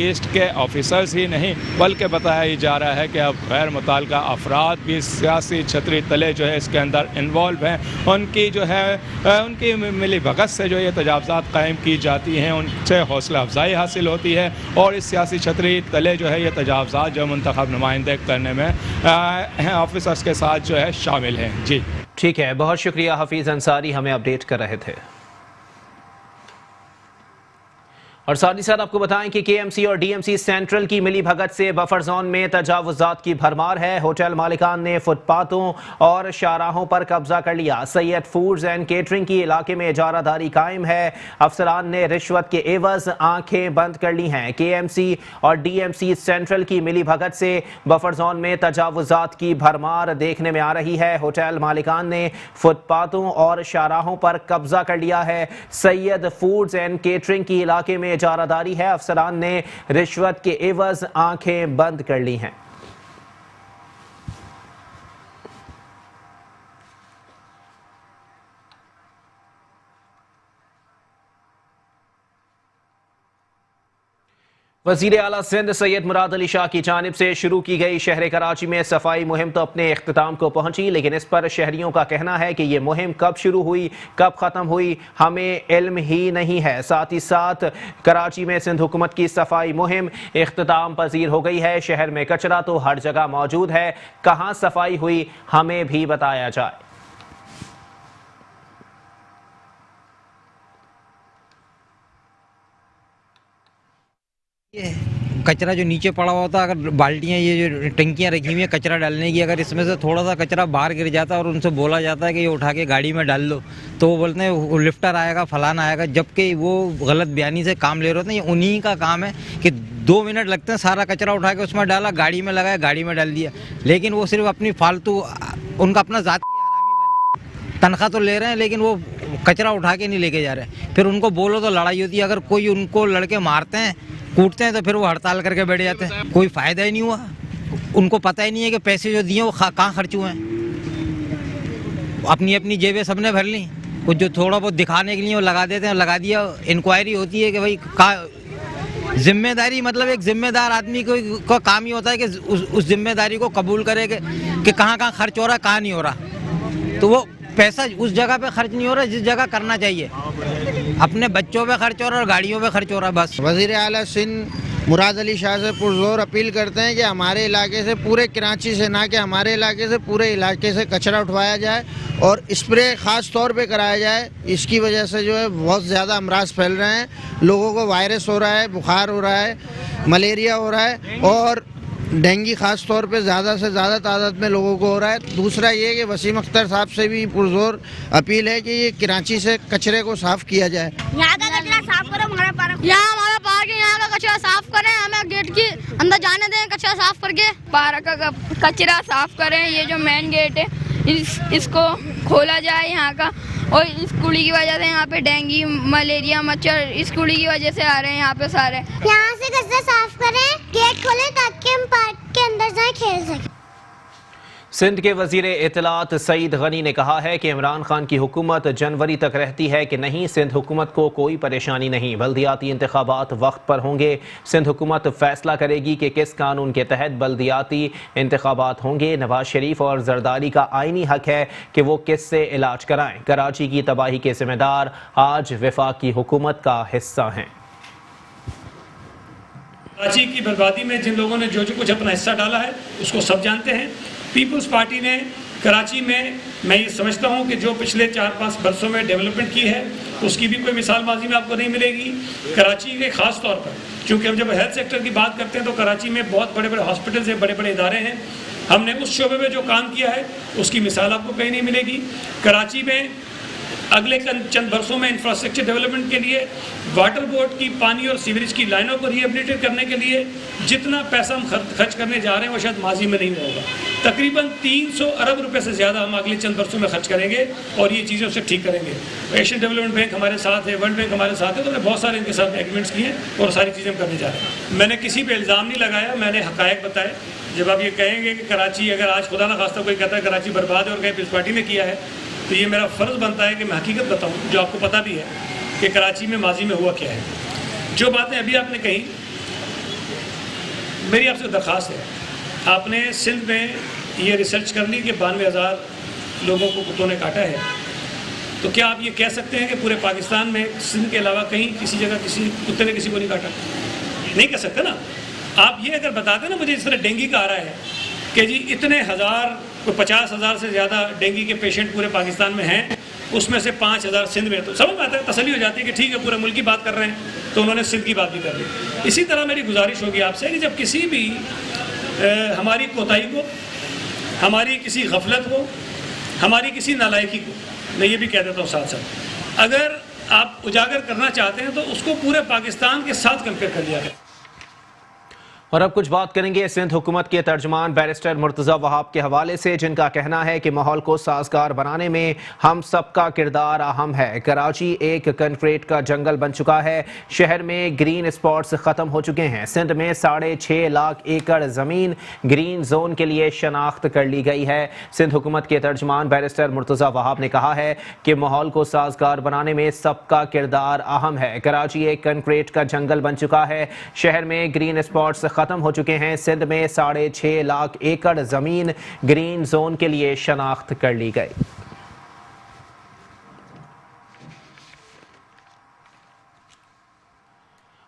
ईस्ट के ऑफिसर्स ही नहीं बल्कि बताया जा रहा है कि अब गैर मुतल्लिक़ा अफराद भी सियासी छतरी तले जो है इसके अंदर इन्वॉल्व हैं। उनकी जो है उनकी मिली भगत से जो ये तजावज़ात कायम की जाती हैं, उनसे हौसला अफजाई हासिल होती है। और इस सियासी छतरी तले जो है ये तजावज़ात जो मुंतखब नुमाइंदे करने में ऑफिसर्स के साथ जो है शामिल हैं। जी ठीक है, बहुत शुक्रिया हफीज़ अंसारी, हमें अपडेट कर रहे थे। और साथ ही साथ आपको बताएं कि KMC और DMC सेंट्रल की मिली भगत से बफर जोन में तजावुजात की भरमार है। होटल मालिकान ने फुटपाथों और शाहराहों पर कब्जा कर लिया। सैयद फूड्स एंड केटरिंग की इलाके में इजारादारी कायम है। अफसरान ने रिश्वत के एवज आंखें बंद कर ली हैं। KMC और DMC सेंट्रल की मिली भगत से बफर जोन में तजावुजात की भरमार देखने में आ रही है। होटल मालिकान ने फुटपाथों और शाहराहों पर कब्जा कर लिया है। सैयद फूड्स एंड केटरिंग की इलाके में इजारादारी है। अफसरान ने रिश्वत के एवज आंखें बंद कर ली हैं। वज़ीर आला सिंध सैयद मुराद अली शाह की जानिब से शुरू की गई शहर कराची में सफाई मुहिम तो अपने इख्तिताम को पहुंची, लेकिन इस पर शहरियों का कहना है कि ये मुहिम कब शुरू हुई कब ख़त्म हुई हमें इल्म ही नहीं है। साथ ही साथ कराची में सिंध हुकूमत की सफाई मुहिम इख्तिताम पजीर हो गई है। शहर में कचरा तो हर जगह मौजूद है, कहाँ सफाई हुई हमें भी बताया जाए। ये कचरा जो नीचे पड़ा हुआ था, अगर बाल्टियाँ ये जो टंकियाँ रखी हुई हैं कचरा डालने की, अगर इसमें से थोड़ा सा कचरा बाहर गिर जाता है और उनसे बोला जाता है कि ये उठा के गाड़ी में डाल दो, तो वो बोलते हैं वो लिफ्टर आएगा, फलाना आएगा, जबकि वो गलत बयानी से काम ले रहे होते हैं। ये उन्हीं का काम है कि 2 मिनट लगते हैं, सारा कचरा उठा के उसमें डाला, गाड़ी में लगाया, गाड़ी में डाल दिया। लेकिन वो सिर्फ अपनी फालतू, उनका अपना ज़ाती हरामी बने, तनख्वाह तो ले रहे हैं लेकिन वो कचरा उठा के नहीं लेके जा रहे। फिर उनको बोलो तो लड़ाई होती है, अगर कोई उनको लड़के मारते हैं, कूटते हैं, तो फिर वो हड़ताल करके बैठ जाते हैं। कोई फ़ायदा ही नहीं हुआ, उनको पता ही नहीं है कि पैसे जो दिए वो कहाँ खर्च हुए हैं। अपनी अपनी जेबें सबने भर ली, कुछ जो थोड़ा बहुत दिखाने के लिए वो लगा देते हैं, लगा दिया। इंक्वायरी होती है कि भाई जिम्मेदारी, मतलब एक जिम्मेदार आदमी को काम ही होता है कि उस जिम्मेदारी को कबूल करे कि कहाँ कहाँ खर्च हो रहा है, कहाँ नहीं हो रहा। तो वो पैसा उस जगह पे खर्च नहीं हो रहा जिस जगह करना चाहिए। अपने बच्चों पे खर्च हो रहा है और गाड़ियों पे खर्च हो रहा है बस। वज़ीर आला सिंध मुराद अली शाह से पुरजोर अपील करते हैं कि हमारे इलाके से, पूरे कराची से ना कि हमारे इलाके से, पूरे इलाके से कचरा उठवाया जाए और स्प्रे ख़ास तौर पे कराया जाए। इसकी वजह से जो है बहुत ज़्यादा अमराज फैल रहे हैं, लोगों को वायरस हो रहा है, बुखार हो रहा है, मलेरिया हो रहा है और डेंगू ख़ास तौर पे ज़्यादा से ज़्यादा तादाद में लोगों को हो रहा है। दूसरा ये कि वसीम अख्तर साहब से भी पुरजोर अपील है कि ये कराची से कचरे को साफ़ किया जाए। यहाँ का कचरा साफ करो, हमारा पार्क, यहाँ का कचरा साफ करें, हमें गेट के अंदर जाने दें कचरा साफ करके। पार्क का कचरा साफ करें, ये जो मेन गेट है इसको खोला जाए यहाँ का। और इस कूड़ी की वजह से यहाँ पे डेंगू, मलेरिया, मच्छर इस कूड़ी की वजह से आ रहे हैं यहाँ पे सारे। यहाँ से कचरा साफ करें, गेट खोलें ताकि हम पार्क के अंदर जाए खेल सकें। सिंध के वजीर इत्तलात सईद गनी ने कहा है कि इमरान खान की हुकूमत जनवरी तक रहती है कि नहीं। सिंध हुकूमत को कोई परेशानी नहीं, बल्दियाती इंतखाबात वक्त पर होंगे। सिंध हुकूमत फैसला करेगी कि किस कानून के तहत बल्दियाती इंतखाबात होंगे। नवाज शरीफ और जरदारी का आईनी हक है कि वो किससे इलाज कराएं। कराची की तबाही के जिम्मेदार आज वफाकी हुकूमत का हिस्सा हैं। कराची की बर्बादी में जिन लोगों ने जो कुछ अपना हिस्सा डाला है उसको सब जानते हैं। पीपल्स पार्टी ने कराची में, मैं ये समझता हूँ कि जो पिछले 4-5 बरसों में डेवलपमेंट की है उसकी भी कोई मिसाल माजी में आपको नहीं मिलेगी। कराची के ख़ास तौर पर, क्योंकि हम जब हेल्थ सेक्टर की बात करते हैं तो कराची में बहुत बड़े बड़े हॉस्पिटल्स हैं, बड़े बड़े इदारे हैं। हमने उस शोबे में जो काम किया है उसकी मिसाल आपको कहीं नहीं मिलेगी। कराची में अगले चंद बरसों में इंफ्रास्ट्रक्चर डेवलपमेंट के लिए, वाटर बोर्ड की पानी और सीवरेज की लाइनों को रिहेबिलिटेट करने के लिए जितना पैसा हम खर्च करने जा रहे हैं वो शायद माजी में नहीं होगा। तकरीबन 300 अरब रुपए से ज़्यादा हम अगले चंद बरसों में खर्च करेंगे और ये चीज़ें उससे ठीक करेंगे। एशियन डेवलपमेंट बैंक हमारे साथ है, वर्ल्ड बैंक हमारे साथ है, तो हमने बहुत सारे इनके साथ एग्रीमेंट्स किए हैं और सारी चीज़ें हम करने जा रहे हैं। मैंने किसी पर इल्ज़ाम नहीं लगाया, मैंने हक़ायक़ बताए। जब आप ये कहेंगे कि कराची, अगर आज खुदा ना खास्ता कोई कहता है कराची बर्बाद है और कहीं पीपल्स पार्टी ने किया है, तो ये मेरा फ़र्ज़ बनता है कि मैं हकीकत बताऊं जो आपको पता भी है कि कराची में माजी में हुआ क्या है। जो बातें अभी आपने कही, मेरी आपसे दरख्वास्त है, आपने सिंध में ये रिसर्च कर ली कि 92,000 लोगों को कुत्तों ने काटा है, तो क्या आप ये कह सकते हैं कि पूरे पाकिस्तान में सिंध के अलावा कहीं किसी जगह किसी कुत्ते ने किसी को नहीं काटा? नहीं कह सकते ना। आप ये अगर बताते ना मुझे, इस तरह डेंगू का आ रहा है कि जी इतने हज़ार, कोई 50,000 से ज़्यादा डेंगू के पेशेंट पूरे पाकिस्तान में हैं, उसमें से 5,000 सिंध में, तो समझ में आता है, तसल्ली हो जाती है कि ठीक है पूरे मुल्क की बात कर रहे हैं, तो उन्होंने सिंध की बात भी कर ली। इसी तरह मेरी गुजारिश होगी आपसे कि जब किसी भी हमारी कोताही को, हमारी किसी गफलत को, हमारी किसी नालायकी को, मैं ये भी कह देता हूँ साथ साथ, अगर आप उजागर करना चाहते हैं तो उसको पूरे पाकिस्तान के साथ कंपेयर कर लिया जाए। और अब कुछ बात करेंगे सिंध हुकूमत के तर्जुमान बैरिस्टर मुर्तज़ा वहाब के हवाले से, जिनका कहना है कि माहौल को साजगार बनाने में हम सबका किरदार अहम है। कराची एक कंक्रीट का जंगल बन चुका है, शहर में ग्रीन स्पॉट्स ख़त्म हो चुके हैं। सिंध में 6.5 लाख एकड़ ज़मीन ग्रीन जोन के लिए शनाख्त कर ली गई है। सिंध हुकूमत के तर्जुमान बैरिस्टर मुर्तज़ा वहाब ने कहा है कि माहौल को साजगार बनाने में सबका किरदार अहम है। कराची एक कंक्रीट का जंगल बन चुका है, शहर में ग्रीन स्पॉट्स खत्म हो चुके हैं। सिंध में 6.5 लाख एकड़ जमीन ग्रीन जोन के लिए शनाख्त कर ली गई।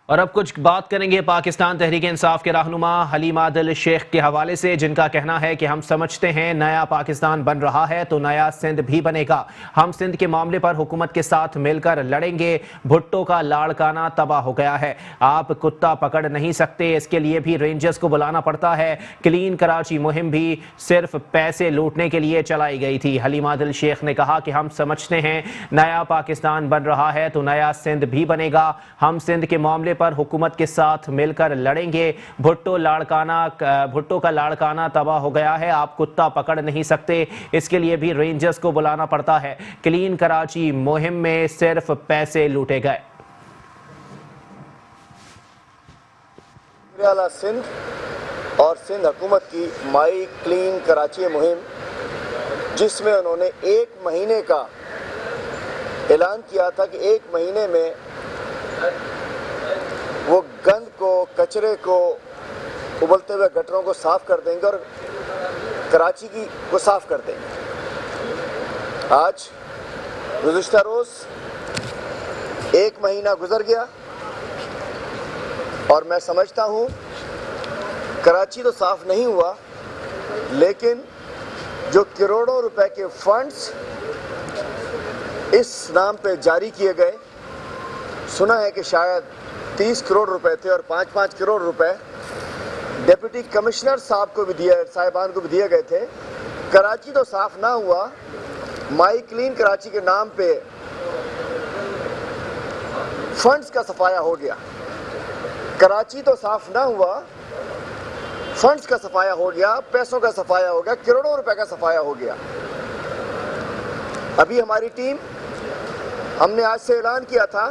और अब कुछ बात करेंगे पाकिस्तान तहरीक इंसाफ के रहनुमा हलीम आदिल शेख के हवाले से, जिनका कहना है कि हम समझते हैं नया पाकिस्तान बन रहा है तो नया सिंध भी बनेगा। हम सिंध के मामले पर हुकूमत के साथ मिलकर लड़ेंगे। भुट्टो का लाड़काना तबाह हो गया है, आप कुत्ता पकड़ नहीं सकते, इसके लिए भी रेंजर्स को बुलाना पड़ता है। क्लीन कराची मुहिम भी सिर्फ पैसे लूटने के लिए चलाई गई थी। हलीम आदिल शेख ने कहा कि हम समझते हैं नया पाकिस्तान बन रहा है तो नया सिंध भी बनेगा। हम सिंध के मामले पर हुकूमत के साथ मिलकर लड़ेंगे। भुट्टो का लाड़काना तबाह हो गया है, आप कुत्ता पकड़ नहीं सकते, इसके लिए भी रेंजर्स को बुलाना पड़ता है। क्लीन कराची मुहिम में सिर्फ पैसे लूटे गए। सिंध और सिंध हुकूमत की माई क्लीन कराची मुहिम, जिसमें उन्होंने 1 महीने का ऐलान किया था कि 1 महीने में वो गंद को, कचरे को, उबलते हुए गटरों को साफ कर देंगे और कराची को साफ कर देंगे। आज गुज़िश्ता रोज़ 1 महीना गुजर गया और मैं समझता हूँ कराची तो साफ नहीं हुआ, लेकिन जो करोड़ों रुपए के फंड्स इस नाम पे जारी किए गए, सुना है कि शायद 30 करोड़ रुपए थे और 5-5 करोड़ रुपए डिप्टी कमिश्नर साहबान को भी दिए गए थे। कराची तो साफ ना हुआ, माई क्लीन कराची के नाम पे फंड्स का सफाया हो गया। कराची तो साफ ना हुआ, फंड्स का सफाया हो गया, पैसों का सफाया हो गया, करोड़ों रुपए का सफाया हो गया। अभी हमारी टीम, हमने आज से ऐलान किया था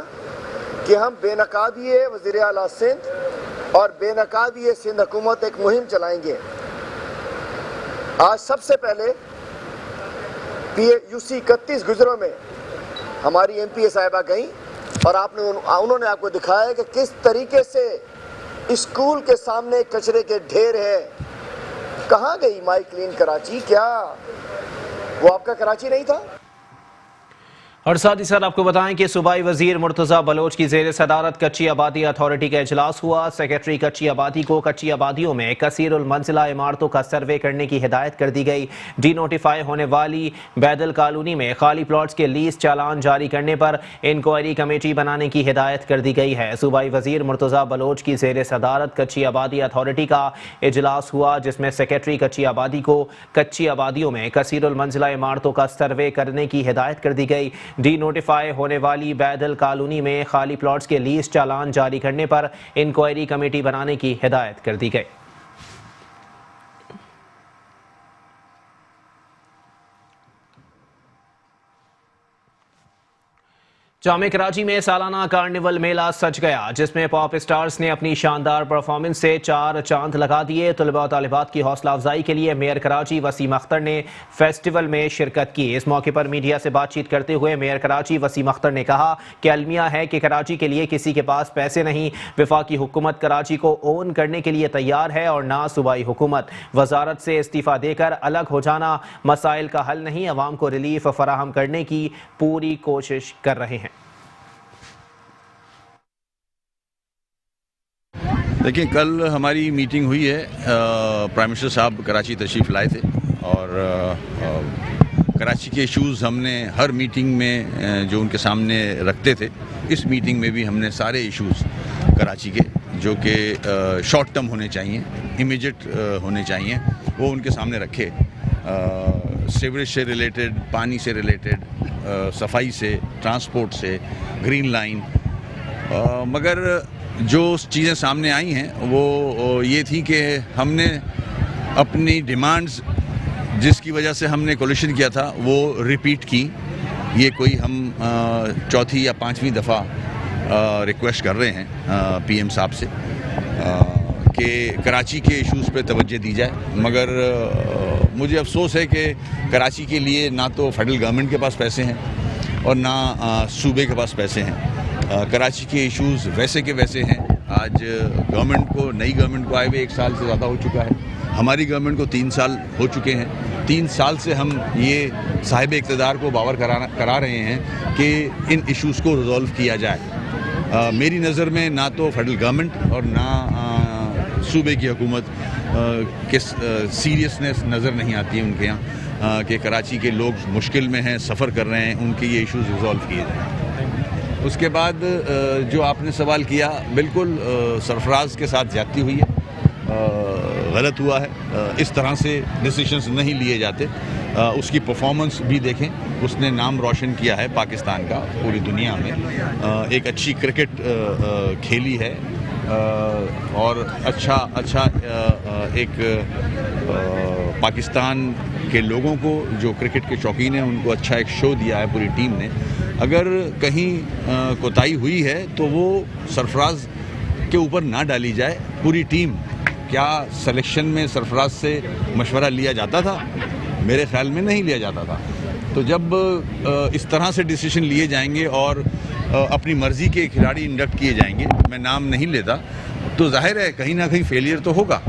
कि हम बेनकाबी वज़ीर आला सिंध और बेनकाबी सिंध हुकूमत एक मुहिम चलाएंगे। आज सबसे पहले PAUC 31 गुजरों में हमारी MPA साहिबा गई और उन्होंने आपको दिखाया कि किस तरीके से स्कूल के सामने कचरे के ढेर है। कहाँ गई माई क्लीन कराची? क्या वो आपका कराची नहीं था? और साथ ही साथ आपको बताएं कि सूबाई वजीर मुर्तज़ा बलोच की ज़ेर सदारत कच्ची आबादी अथॉरिटी का इजलास हुआ। सेक्रेटरी कच्ची आबादी को कच्ची आबादियों में कसीरुल मंजिला इमारतों का सर्वे करने की हिदायत कर दी गई। डी नोटिफाई होने वाली बैदल कॉलोनी में खाली प्लॉट्स के लीज चालान जारी करने पर इंक्वायरी कमेटी बनाने की हिदायत कर दी गई है। सूबाई वजीर मुर्तज़ा बलोच की ज़ेर सदारत कच्ची आबादी अथॉरिटी का इजलास हुआ, जिसमें सेक्रेटरी कच्ची आबादी को कच्ची आबादियों में कसीरुल मंजिला इमारतों का सर्वे करने की हिदायत कर दी गई। डी नोटिफाई होने वाली बैदल कॉलोनी में खाली प्लॉट्स के लीज चालान जारी करने पर इंक्वायरी कमेटी बनाने की हिदायत कर दी गई। जामे कराची में सालाना कार्निवल मेला सज गया, जिसमें पॉप स्टार्स ने अपनी शानदार परफॉर्मेंस से 4 चांद लगा दिए। तलबा और तालिबात की हौसला अफजाई के लिए मेयर कराची वसीम अख्तर ने फेस्टिवल में शिरकत की। इस मौके पर मीडिया से बातचीत करते हुए मेयर कराची वसीम अख्तर ने कहा कि अलमिया है कि कराची के लिए किसी के पास पैसे नहीं, वफाकी हुकूमत कराची को ओन करने के लिए तैयार है और ना सूबाई हुकूमत। वजारत से इस्तीफा देकर अलग हो जाना मसाइल का हल नहीं, अवाम को रिलीफ फराहम करने की पूरी कोशिश कर रहे हैं। देखिए, कल हमारी मीटिंग हुई है, प्राइम मिनिस्टर साहब कराची तशरीफ़ लाए थे और कराची के इश्यूज़ हमने हर मीटिंग में जो उनके सामने रखते थे, इस मीटिंग में भी हमने सारे इश्यूज़ कराची के जो कि शॉर्ट टर्म होने चाहिए, इमीडिएट होने चाहिए, वो उनके सामने रखे। सीवरेज से रिलेटेड, पानी से रिलेटेड, सफाई से, ट्रांसपोर्ट से, ग्रीन लाइन, मगर जो चीज़ें सामने आई हैं वो ये थी कि हमने अपनी डिमांड्स जिसकी वजह से हमने कोलिशन किया था वो रिपीट की। ये कोई हम चौथी या 5वीं दफ़ा रिक्वेस्ट कर रहे हैं PM साहब से कि कराची के इश्यूज़ पे तवज्जो दी जाए, मगर मुझे अफसोस है कि कराची के लिए ना तो फेडरल गवर्नमेंट के पास पैसे हैं और ना सूबे के पास पैसे हैं। कराची के इश्यूज़ वैसे के वैसे हैं। आज गवर्नमेंट को, नई गवर्नमेंट को आए हुए 1 साल से ज़्यादा हो चुका है, हमारी गवर्नमेंट को 3 साल हो चुके हैं। 3 साल से हम ये साहिब इक़्तिदार को बावर करा रहे हैं कि इन इश्यूज़ को रिजॉल्व किया जाए। मेरी नज़र में ना तो फेडरल गवर्नमेंट और ना सूबे की हुकूमत के सीरियसनेस नज़र नहीं आती है उनके यहाँ कि कराची के लोग मुश्किल में हैं, सफ़र कर रहे हैं, उनके ये इश्यूज़ रिजॉल्व किए जाएँ। उसके बाद जो आपने सवाल किया, बिल्कुल सरफराज के साथ ज़्यादती हुई है, गलत हुआ है, इस तरह से डिसीशंस नहीं लिए जाते। उसकी परफॉर्मेंस भी देखें, उसने नाम रोशन किया है पाकिस्तान का पूरी दुनिया में, एक अच्छी क्रिकेट खेली है और अच्छा एक पाकिस्तान के लोगों को जो क्रिकेट के शौकीन हैं उनको अच्छा एक शो दिया है पूरी टीम ने। अगर कहीं कोताही हुई है तो वो सरफराज के ऊपर ना डाली जाए, पूरी टीम। क्या सिलेक्शन में सरफराज से मशवरा लिया जाता था? मेरे ख्याल में नहीं लिया जाता था। तो जब इस तरह से डिसीजन लिए जाएंगे और अपनी मर्जी के खिलाड़ी इंडक्ट किए जाएंगे, मैं नाम नहीं लेता, तो जाहिर है कहीं ना कहीं फेलियर तो होगा।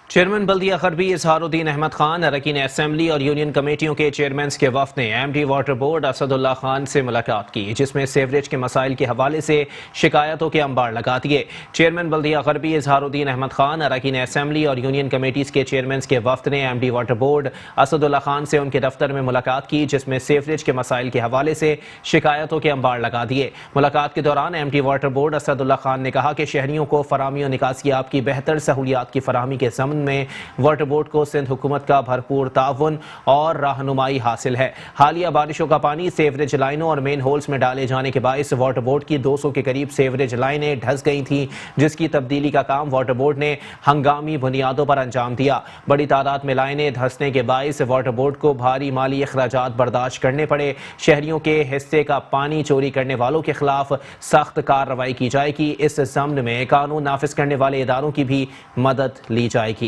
चेयरमैन बल्दिया गरबी इजहारुद्दीन अहमद खान, अरकान असेंबली और यूनियन कमेटियों के चेयरमैन के वफ्द ने MD water board Asadullah Khan से मुलाकात की, जिसमें सेवरेज के मसाइल के हवाले से शिकायतों के अंबार लगा दिए। चेयरमैन बल्दिया गरबी इजहारुद्दीन अहमद खान, अरकान असेंबली और यूनियन कमेटीज के चेयरमैन के वफ्द ने MD water board Asadullah Khan से उनके दफ्तर में मुलाकात की, जिसमें सेवरेज के मसाइल के हवाले से शिकायतों के अंबार लगा दिए। मुलाकात के दौरान MD water board Asadullah Khan ने कहा कि शहरियों को फराहमी और निकासियाब की बेहतर सहूलियात की फराहमी के ज़मन में वाटर बोर्ड को सिंध हुकूमत का भरपूर ताउन और रहनुमाई हासिल है। हालिया बारिशों का पानी सेवरेज लाइनों और मेन होल्स में डाले जाने के बायस वाटर बोर्ड की 200 के करीब सेवरेज लाइनें धंस गई थी, जिसकी तब्दीली का काम वाटर बोर्ड ने हंगामी बुनियादों पर अंजाम दिया। बड़ी तादाद में लाइनें धंसने के बायस वाटर बोर्ड को भारी माली अखराजात बर्दाश्त करने पड़े। शहरियों के हिस्से का पानी चोरी करने वालों के खिलाफ सख्त कार्रवाई की जाएगी। इस ज़म्न में कानून नाफिज करने वाले इदारों की भी मदद ली जाएगी।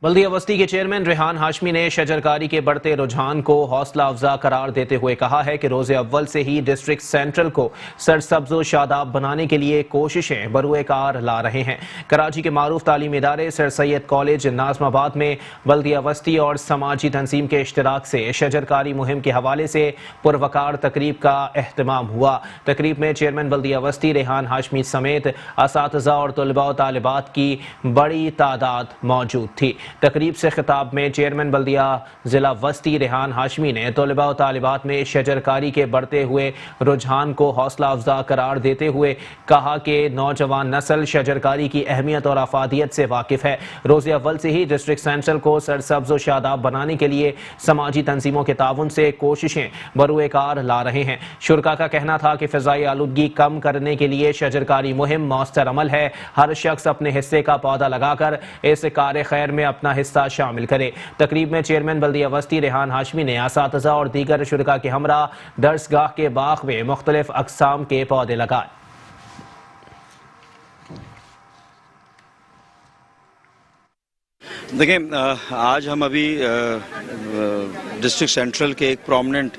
बल्दिया वस्ती के चेयरमैन रेहान हाशमी ने शजरकारी के बढ़ते रुझान को हौसला अफजा करार देते हुए कहा है कि रोज़े अव्वल से ही डिस्ट्रिक्ट सेंट्रल को सरसब्ज व शादाब बनाने के लिए कोशिशें बरूए कार ला रहे हैं। कराची के मारूफ तालीमी इदारे सर सैयद कॉलेज नाज़माबाद में बल्दिया वस्ती और समाजी तंजीम के इश्तराक से शजरकारी मुहिम के हवाले से पुरवकार तकरीब का एहतमाम हुआ। तकरीब में चेयरमैन बल्दिया वस्ती रेहान हाशमी समेत असातिज़ा और तलबा व तालिबात की बड़ी तादाद मौजूद थी। तकरीब से खिताब में चेयरमैन बल्दिया जिला वस्ती रेहान हाशमी ने तलबा व तालिबात में शजरकारी के बढ़ते हुए रुझान को हौसला अफजा करार देते हुए कहा कि नौजवान नस्ल शजरकारी की अहमियत और अफादियत से वाकिफ है। रोज़े अव्वल से ही डिस्ट्रिक्ट सेंट्रल को सरसब्ज व शादाब बनाने के लिए समाजी तंजीमों के ताउन से कोशिशें बरूए कार ला रहे हैं। शुरका का कहना था कि फ़िज़ाई आलूदगी कम करने के लिए शजरकारी मुहिम मौसर अमल है। हर शख्स अपने हिस्से का पौधा लगाकर इस कार खैर में अपना हिस्सा शामिल करे। तकरीब में चेयरमैन बल्दिया वस्ती रेहान हाशमी ने असातिज़ा और दीगर शुरका के हमरा दर्सगाह के बाग में मुख्तलिफ अक़साम के पौधे लगाए। देखें, आज हम अभी डिस्ट्रिक्ट सेंट्रल के एक prominent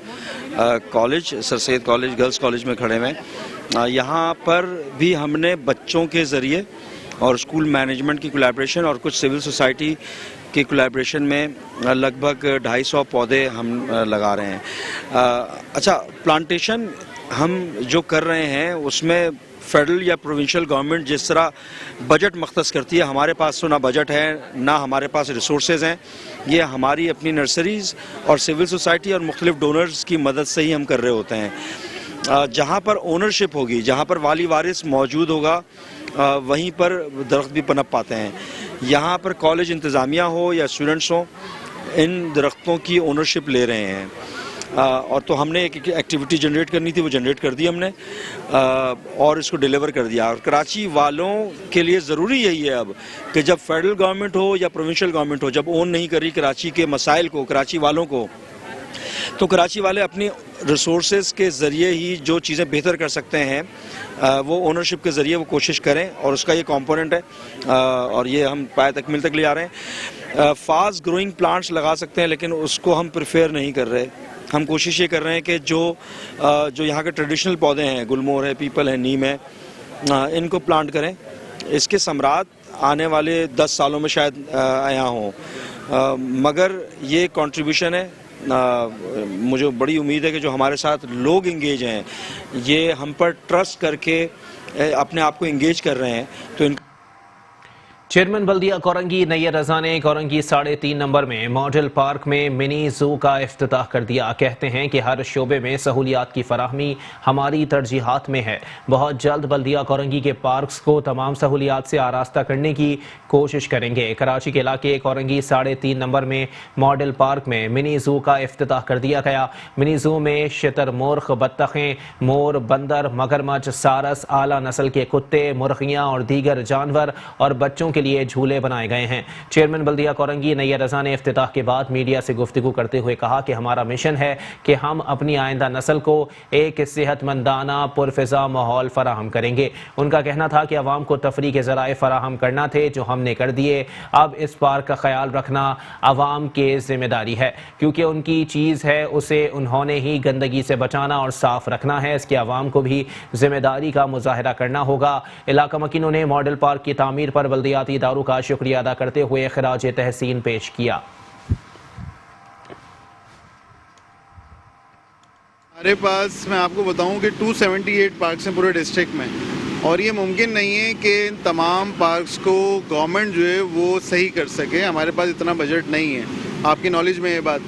college sir Syed college girls college में खड़े हुए हैं। यहाँ पर भी हमने बच्चों के ज़रिए और स्कूल मैनेजमेंट की कोलैबोरेशन और कुछ सिविल सोसाइटी की कोलैबोरेशन में लगभग 250 पौधे हम लगा रहे हैं। अच्छा, प्लांटेशन हम जो कर रहे हैं उसमें फेडरल या प्रोविंशियल गवर्नमेंट जिस तरह बजट मख्तस करती है, हमारे पास तो ना बजट है ना हमारे पास रिसोर्सेज हैं। ये हमारी अपनी नर्सरीज़ और सिविल सोसाइटी और मुख्तलिफ डोनर्स की मदद से ही हम कर रहे होते हैं। जहाँ पर ओनरशिप होगी, जहाँ पर वाली वारिस मौजूद होगा, वहीं पर दरख्त भी पनप पाते हैं। यहाँ पर कॉलेज इंतज़ामिया हो या स्टूडेंट्स हो, इन दरख्तों की ओनरशिप ले रहे हैं। और तो हमने एक एक्टिविटी जनरेट करनी थी, वो जनरेट कर दी हमने और इसको डिलीवर कर दिया। और कराची वालों के लिए ज़रूरी यही है अब कि जब फेडरल गवर्नमेंट हो या प्रोविंशियल गवर्नमेंट हो, जब ओन नहीं करी कराची के मसाइल को, कराची वालों को, तो कराची वाले अपनी रिसोर्सेज के ज़रिए ही जो चीज़ें बेहतर कर सकते हैं वो ओनरशिप के ज़रिए वो कोशिश करें, और उसका ये कंपोनेंट है और ये हम पाए तकमील तक ले आ रहे हैं। फास्ट ग्रोइंग प्लांट्स लगा सकते हैं, लेकिन उसको हम प्रेफर नहीं कर रहे। हम कोशिश ये कर रहे हैं कि जो यहाँ के ट्रेडिशनल पौधे हैं, गुलमोहर है, पीपल है, नीम है, इनको प्लांट करें। इसके समरात आने वाले 10 सालों में शायद यहाँ हो, मगर ये कंट्रीब्यूशन है। मुझे बड़ी उम्मीद है कि जो हमारे साथ लोग इंगेज हैं, ये हम पर ट्रस्ट करके अपने आप को इंगेज कर रहे हैं, तो चेयरमैन बल्दिया कोरंगी नैयर रजा ने कोरंगी 3.5 नंबर में मॉडल पार्क में मिनी जू का इफ्तिताह कर दिया। कहते हैं कि हर शोबे में सहूलियात की फराहमी हमारी तरजीहात में है। बहुत जल्द बल्दिया कोरंगी के पार्क्स को तमाम सहूलियात से आरास्ता करने की कोशिश करेंगे। कराची के इलाके कोरंगी 3.5 नंबर में मॉडल पार्क में मिनी जू का इफ्तिताह कर दिया गया। मिनी जू में शुतुरमुर्ग, बत्तखें, मोर, बंदर, मगरमच्छ, सारस, आला नस्ल के कुत्ते, मुर्गियां और दीगर जानवर और बच्चों के लिए झूले बनाए गए हैं। चेयरमैन बल्दिया कोरंगी नैयर रजा ने इफ्तिताह के बाद मीडिया से गुफ्तगू करते हुए कहा कि हमारा मिशन है कि हम अपनी आइंदा नस्ल को एक सेहतमंदाना पुरफिजा माहौल फराहम करेंगे। उनका कहना था कि अवाम को तफरीह के ज़राए फराहम करना थे, जो हमने कर दिए। अब इस पार्क का ख्याल रखना अवाम के जिम्मेदारी है, क्योंकि उनकी चीज़ है, उसे उन्होंने ही गंदगी से बचाना और साफ रखना है। इसके अवाम को भी जिम्मेदारी का मुजाहरा करना होगा। इलाका मकीनों ने मॉडल पार्क की तामीर पर बल्दियाती इदारों का शुक्रिया अदा करते हुए खराज तहसीन पेश किया। हमारे पास मैं आपको बताऊं कि 278 पार्क्स हैं पूरे डिस्ट्रिक्ट में, और ये मुमकिन नहीं है कि इन तमाम पार्क्स को गवर्नमेंट जो है वो सही कर सके। हमारे पास इतना बजट नहीं है, आपकी नॉलेज में ये बात।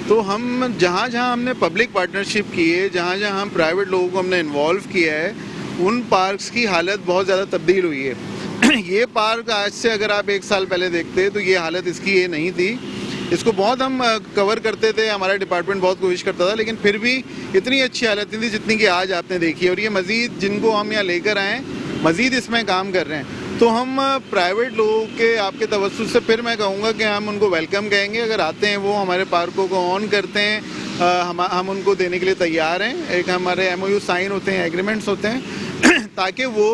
तो हम जहाँ जहाँ हमने पब्लिक पार्टनरशिप की है, जहाँ जहाँ हम प्राइवेट लोगों को हमने इन्वॉल्व किया है, उन पार्क्स की हालत बहुत ज़्यादा तब्दील हुई है। ये पार्क आज से अगर आप 1 साल पहले देखते तो ये हालत इसकी ये नहीं थी। इसको बहुत हम कवर करते थे, हमारा डिपार्टमेंट बहुत कोशिश करता था, लेकिन फिर भी इतनी अच्छी हालत नहीं थी जितनी कि आज आपने देखी है। और ये मज़ीद जिनको हम यहाँ लेकर आए, मज़ीद इसमें काम कर रहे हैं। तो हम प्राइवेट लोगों के आपके तवज्जुह से फिर मैं कहूँगा कि हम उनको वेलकम कहेंगे। अगर आते हैं वो हमारे पार्कों को ऑन करते हैं, हम उनको देने के लिए तैयार हैं। एक हमारे MOU साइन होते हैं, एग्रीमेंट्स होते हैं, ताकि वो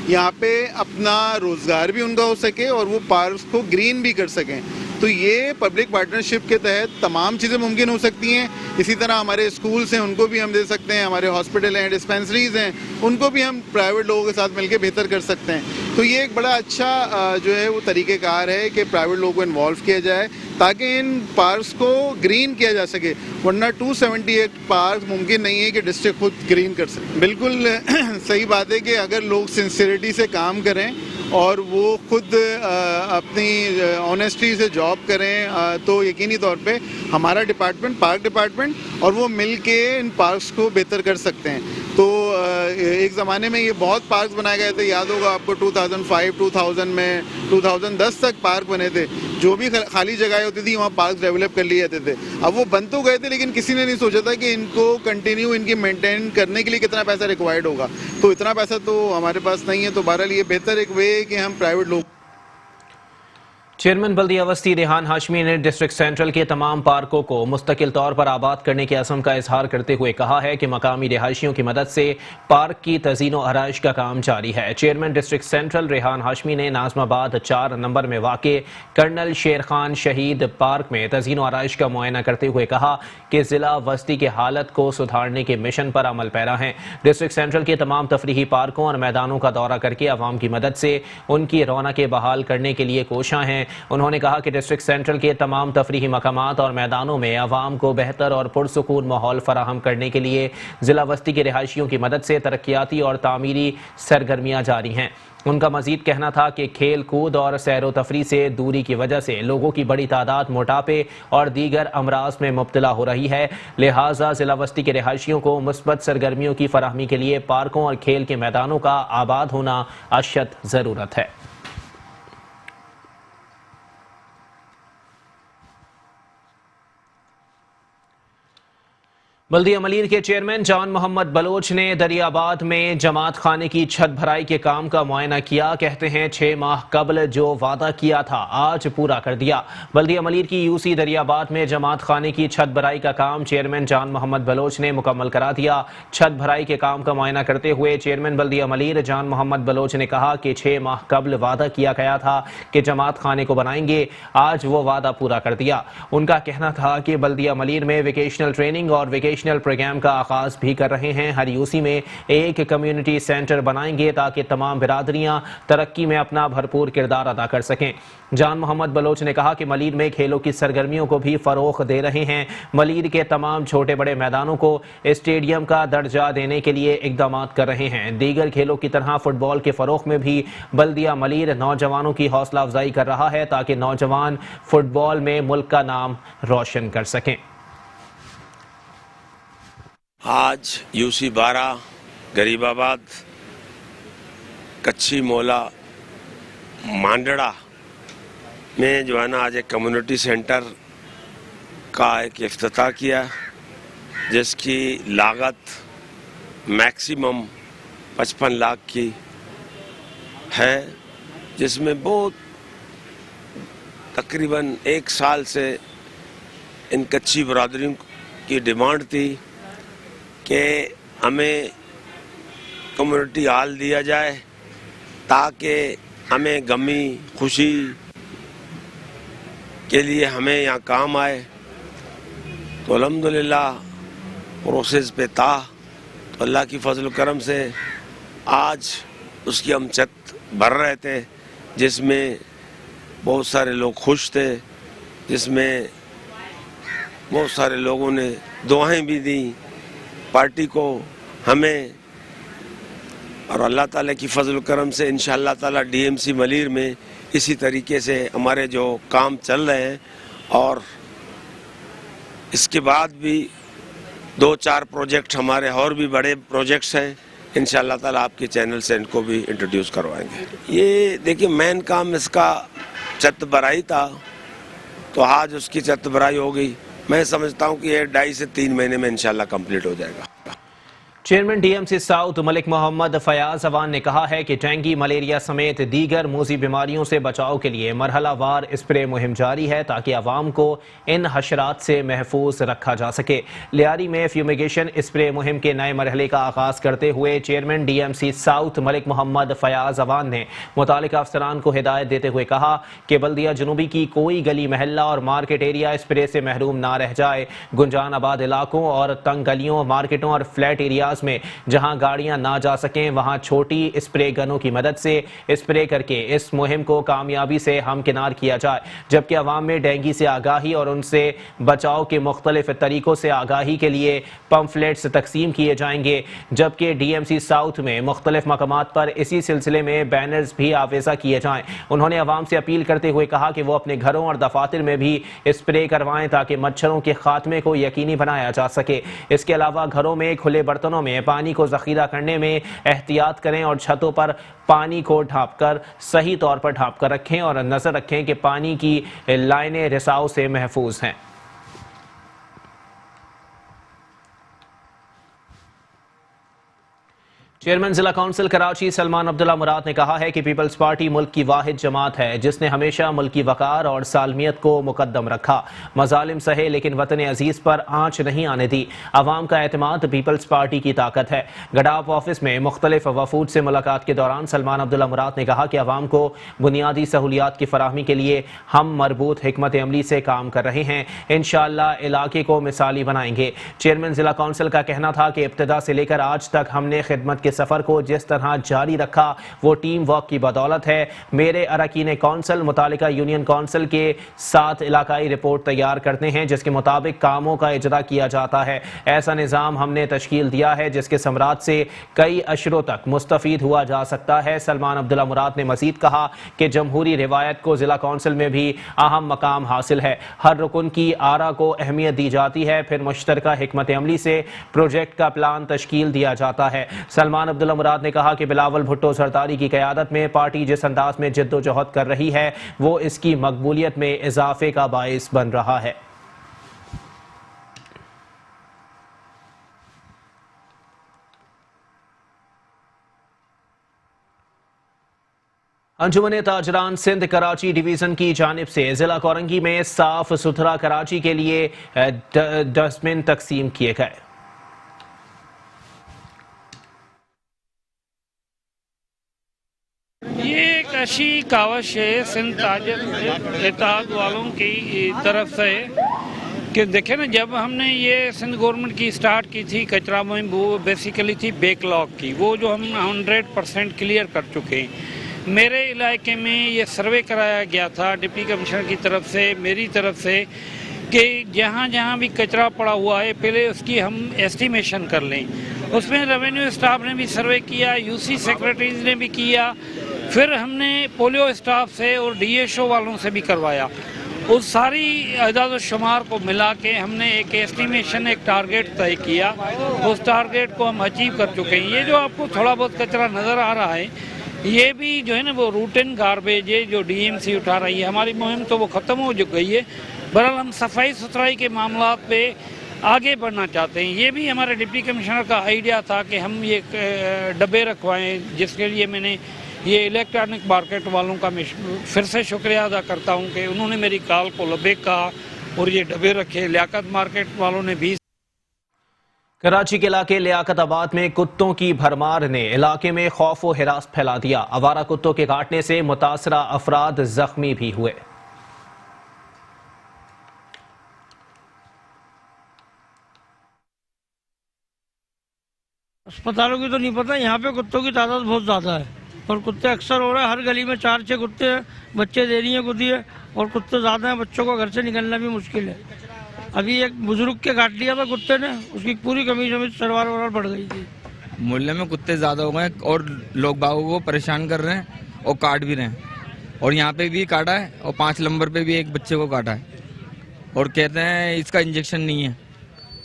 यहाँ पे अपना रोज़गार भी उनका हो सके और वो पार्क्स को ग्रीन भी कर सकें। तो ये पब्लिक पार्टनरशिप के तहत तमाम चीज़ें मुमकिन हो सकती हैं। इसी तरह हमारे स्कूल्स हैं, उनको भी हम दे सकते हैं, हमारे हॉस्पिटल हैं, डिस्पेंसरीज़ हैं, उनको भी हम प्राइवेट लोगों के साथ मिलकर बेहतर कर सकते हैं। तो ये एक बड़ा अच्छा जो है वो तरीक़ेकार है कि प्राइवेट लोगों को इन्वॉल्व किया जाए, ताकि इन पार्क्स को ग्रीन किया जा सके। वरना 278 पार्क मुमकिन नहीं है कि डिस्ट्रिक्ट खुद ग्रीन कर सके। बिल्कुल सही बात है कि अगर लोग सिंसियरिटी से काम करें और वो खुद अपनी ऑनेस्टी से जॉब करें, तो यकीनी तौर पे हमारा डिपार्टमेंट, पार्क डिपार्टमेंट और वो मिल के इन पार्क्स को बेहतर कर सकते हैं। तो एक ज़माने में ये बहुत पार्क्स बनाए गए थे, याद होगा आपको 2005, 2000 में, 2010 तक पार्क बने थे। जो भी खाली जगह होती थी वहाँ पार्क डेवलप कर लिए जाते थे। अब वो बन तो गए थे, लेकिन किसी ने नहीं सोचा था कि इनको कंटिन्यू इनकी मेंटेन करने के लिए कितना पैसा रिक्वायर्ड होगा। तो इतना पैसा तो हमारे पास नहीं है। तो बहरहाल ये बेहतर एक वे है कि हम प्राइवेट लोग। चेयरमैन बल्दिया वस्ती रेहान हाशमी ने डिस्ट्रिक्ट सेंट्रल के तमाम पार्कों को मुस्तकिल तौर पर आबाद करने के अज़्म का इजहार करते हुए कहा है कि मकामी रिहायशियों की मदद से पार्क की तज़ीन व आराइश का काम जारी है। Chairman district central Rehan Hashmi ने नाज़माबाद 4 नंबर में वाक़े कर्नल शेर खान शहीद पार्क में तज़ीन व आराइश का मुआयना करते हुए कहा कि ज़िला वस्ती की हालत को सुधारने के मिशन पर अमल पैरा हैं। डिस्ट्रिक्ट सेंट्रल के तमाम तफरीही पार्कों और मैदानों का दौरा करके अवाम की मदद से उनकी रौनकें बहाल करने के लिए कोशां हैं। उन्होंने कहा कि डिस्ट्रिक्ट सेंट्रल के तमाम तफरीही मकामात और मैदानों में अवाम को बेहतर और पुरसुकून माहौल फराहम करने के लिए ज़िला वस्ती के रिहायशियों की मदद से तरक्याती और तामीरी सरगर्मियाँ जारी हैं। उनका मजीद कहना था कि खेल कूद और सैर व तफरी से दूरी की वजह से लोगों की बड़ी तादाद मोटापे और दीगर अमराज में मुब्तला हो रही है, लिहाजा ज़िला वस्ती के रिहायशियों को मुस्बत सरगर्मियों की फराहमी के लिए पार्कों और खेल के मैदानों का आबाद होना अशद ज़रूरत है। बल्दिया मलीर के चेयरमैन जान मोहम्मद बलोच ने दरियाबाद में जमात खाने की छत भराई के काम का मुआयना किया। कहते हैं 6 माह कबल जो वादा किया था आज पूरा कर दिया। बल्दिया मलीर की यूसी दरियाबाद में जमात खाने की छत भराई का काम चेयरमैन जान मोहम्मद बलोच ने मुकम्मल करा दिया। छत भराई के काम का मुआयना करते हुए चेयरमैन बल्दिया मलीर जान मोहम्मद बलोच ने कहा कि 6 माह कबल वादा किया गया था कि जमात खाने को बनाएंगे, आज वो वादा पूरा कर दिया। उनका कहना था कि बल्दिया मलीर में वेकेशनल ट्रेनिंग और वेकेशनल एजुकेशनल प्रोग्राम का आगाज भी कर रहे हैं। हर यूसी में एक कम्युनिटी सेंटर बनाएंगे ताकि तमाम बिरादरियां तरक्की में अपना भरपूर किरदार अदा कर सकें। जान मोहम्मद बलोच ने कहा कि मलीर में खेलों की सरगर्मियों को भी फरोग दे रहे हैं। मलीर के तमाम छोटे बड़े मैदानों को स्टेडियम का दर्जा देने के लिए इकदाम कर रहे हैं। दीगर खेलों की तरह फुटबॉल के फरोग में भी बल्दिया मलीर नौजवानों की हौसला अफजाई कर रहा है ताकि नौजवान फुटबॉल में मुल्क का नाम रोशन कर सकें। आज यूसी 12 गरीबाबाद, कच्ची मोला, मांडड़ा में जो है ना आज एक कम्युनिटी सेंटर का एक इफ्तिताह किया, जिसकी लागत मैक्सिमम 55 लाख की है, जिसमें बहुत तकरीबन 1 साल से इन कच्ची बरादरियों की डिमांड थी कि हमें कम्युनिटी हॉल दिया जाए ताकि हमें गमी खुशी के लिए हमें यहाँ काम आए। तो अल्हम्दुलिल्लाह प्रोसेस पे था, तो अल्लाह की फजल करम से आज उसकी हम छत भर रहे थे, जिसमें बहुत सारे लोग खुश थे, जिसमें बहुत सारे लोगों ने दुआएं भी दी पार्टी को, हमें, और अल्लाह ताला की फजल करम से इंशाअल्लाह ताला डीएमसी मलीर में इसी तरीके से हमारे जो काम चल रहे हैं, और इसके बाद भी 2-4 प्रोजेक्ट हमारे और भी बड़े प्रोजेक्ट्स हैं। इंशाअल्लाह ताला आपके चैनल से इनको भी इंट्रोड्यूस करवाएंगे। ये देखिए मेन काम इसका छत भराई था, तो आज उसकी छत भराई हो गई। मैं समझता हूँ कि ये 2.5 से 3 महीने में इंशाअल्लाह कंप्लीट हो जाएगा। Chairman DMC south Malik Mohammad Fayaz Awan ने कहा है कि डेंगू, मलेरिया समेत दीगर मूजी बीमारियों से बचाव के लिए मरहलावार स्प्रे मुहिम जारी है ताकि आवाम को इन हशरात से महफूज रखा जा सके। लियारी में फ्यूमिगेशन स्प्रे मुहिम के नए मरहले का आगाज करते हुए chairman DMC south Malik Mohammad Fayaz Awan ने मुतालिका अफसरान को हिदायत देते हुए कहा कि बल्दिया जुनूबी की कोई गली महल्ला और मार्केट एरिया स्प्रे से महरूम ना रह जाए। गुंजान आबाद इलाकों और तंग गलियों, मार्केटों और फ्लैट एरिया में जहां गाड़ियां ना जा सकें, वहां छोटी स्प्रे गनों की मदद से स्प्रे करके इस मुहिम को कामयाबी से हमकिनार किया जाए। जबकि अवाम में डेंगू से आगाही और उनसे बचाव के मुख्तलिफ तरीकों से आगाही के लिए पंफलेट्स तकसीम किए जाएंगे। जबकि डीएमसी साउथ में मुख्तलिफ मकामात पर इसी सिलसिले में बैनर्स भी आवेजा किए जाएं। उन्होंने अवाम से अपील करते हुए कहा कि वो अपने घरों और दफातर में भी स्प्रे करवाएं ताकि मच्छरों के खात्मे को यकीनी बनाया जा सके। इसके अलावा घरों में खुले बर्तनों में पानी को जखीरा करने में एहतियात करें और छतों पर पानी को ढांपकर सही तौर पर ढांपकर रखें और नजर रखें कि पानी की लाइनें रिसाव से महफूज हैं। चेयरमैन जिला काउंसिल कराची सलमान अब्दुल्ला मुराद ने कहा है कि पीपल्स पार्टी मुल्क की वाहिद जमात है जिसने हमेशा मुल्क की वकार और सालमियत को मुकद्दम रखा, मजालिम सहे लेकिन वतन अजीज पर आंच नहीं आने दी। अवाम का एतमाद पीपल्स पार्टी की ताकत है। गडाप ऑफिस में मुख्तलिफ वफूद से मुलाकात के दौरान सलमान अब्दुल्ला मुराद ने कहा कि अवाम को बुनियादी सहूलियात की फराहमी के लिए हम मरबूत हिकमत अमली से काम कर रहे हैं। इंशाअल्लाह इलाके को मिसाली बनाएंगे। चेयरमैन जिला काउंसिल का कहना था कि इब्तिदा से लेकर आज तक हमने खिदमत सफर को जिस तरह जारी रखा वो टीम वर्क की बदौलत है। मेरे अरकान कौंसिल मुतालिका यूनियन कौंसिल के साथ इलाकाई रिपोर्ट तैयार करते हैं जिसके मुताबिक कामों का इजरा किया जाता है। ऐसा निज़ाम हमने तश्कील दिया है जिसके समरात से कई अशरों तक मुस्तफीद हुआ जा सकता है। सलमान अब्दुल्ला मुराद ने मजीद कहा कि जमहूरी रिवायत को जिला कौंसिल में भी अहम मकाम हासिल है। हर रुकन की आरा को अहमियत दी जाती है, फिर मुश्तरका हिकमत अमली से प्रोजेक्ट का प्लान तश्कील दिया जाता है। सलमान अब्दुल्ला मुराद ने कहा कि बिलावल भुट्टो सरदारी की क़यादत में पार्टी जिस अंदाज में जिद्दोजहद कर रही है वो इसकी मकबूलियत में इजाफे का बाइस बन रहा है। अंजुमन ताजरान सिंध कराची डिवीज़न की जानिब से जिला कोरंगी में साफ सुथरा कराची के लिए डस्टबिन तकसीम किए गए। ये एक अच्छी कावश है सिंध ताजर इत्तेहाद वालों की तरफ से कि देखें ना, जब हमने ये सिंध गवर्नमेंट की स्टार्ट की थी कचरा मुहिम, वो बेसिकली थी बैकलॉग की, वो जो हम 100% क्लियर कर चुके हैं। मेरे इलाके में ये सर्वे कराया गया था डिप्टी कमिश्नर की तरफ से, मेरी तरफ से, कि जहाँ जहाँ भी कचरा पड़ा हुआ है पहले उसकी हम एस्टिमेशन कर लें। उसमें रेवेन्यू स्टाफ ने भी सर्वे किया, यूसी सेक्रेटरीज ने भी किया, फिर हमने पोलियो स्टाफ से और डीएसओ वालों से भी करवाया। उस सारी अदाद शुमार को मिला के हमने एक एस्टिमेशन, एक टारगेट तय किया। उस टारगेट को हम अचीव कर चुके हैं। ये जो आपको थोड़ा बहुत कचरा नज़र आ रहा है, ये भी जो है ना वो रूट एंड गार्बेज है जो डीएमसी उठा रही है। हमारी मुहिम तो वो ख़त्म हो गई है। बहरहाल हम सफाई सुथराई के मामला पे आगे बढ़ना चाहते हैं। ये भी हमारे डिप्टी कमिश्नर का आइडिया था कि हम ये डब्बे रखवाएं, जिसके लिए मैंने ये इलेक्ट्रॉनिक मार्केट वालों का मैं फिर से शुक्रिया अदा करता हूं कि उन्होंने मेरी कॉल को लबैक कहा और ये डब्बे रखे। लियाकत मार्केट वालों ने भी। कराची के इलाके लियाकताबाद में कुत्तों की भरमार ने इलाके में खौफ व हिरास फैला दिया। आवारा कुत्तों के काटने से मुतासरा अफराद जख्मी भी हुए। अस्पतालों की तो नहीं पता, यहाँ पे कुत्तों की तादाद बहुत ज़्यादा है और कुत्ते अक्सर हो रहे हैं। हर गली में 4-6 कुत्ते हैं, बच्चे दे रही हैं खुद ही है और कुत्ते ज़्यादा हैं, बच्चों को घर से निकलना भी मुश्किल है। अभी एक बुजुर्ग के काट लिया था कुत्ते ने, उसकी पूरी कमीज में सलवार वलवार पड़ गई थी। मोहल्ले में कुत्ते ज़्यादा हो गए और लोग बागों को परेशान कर रहे हैं और काट भी रहे हैं। और यहाँ पे भी काटा है और 5 नंबर पे भी एक बच्चे को काटा है और कहते हैं इसका इंजेक्शन नहीं है।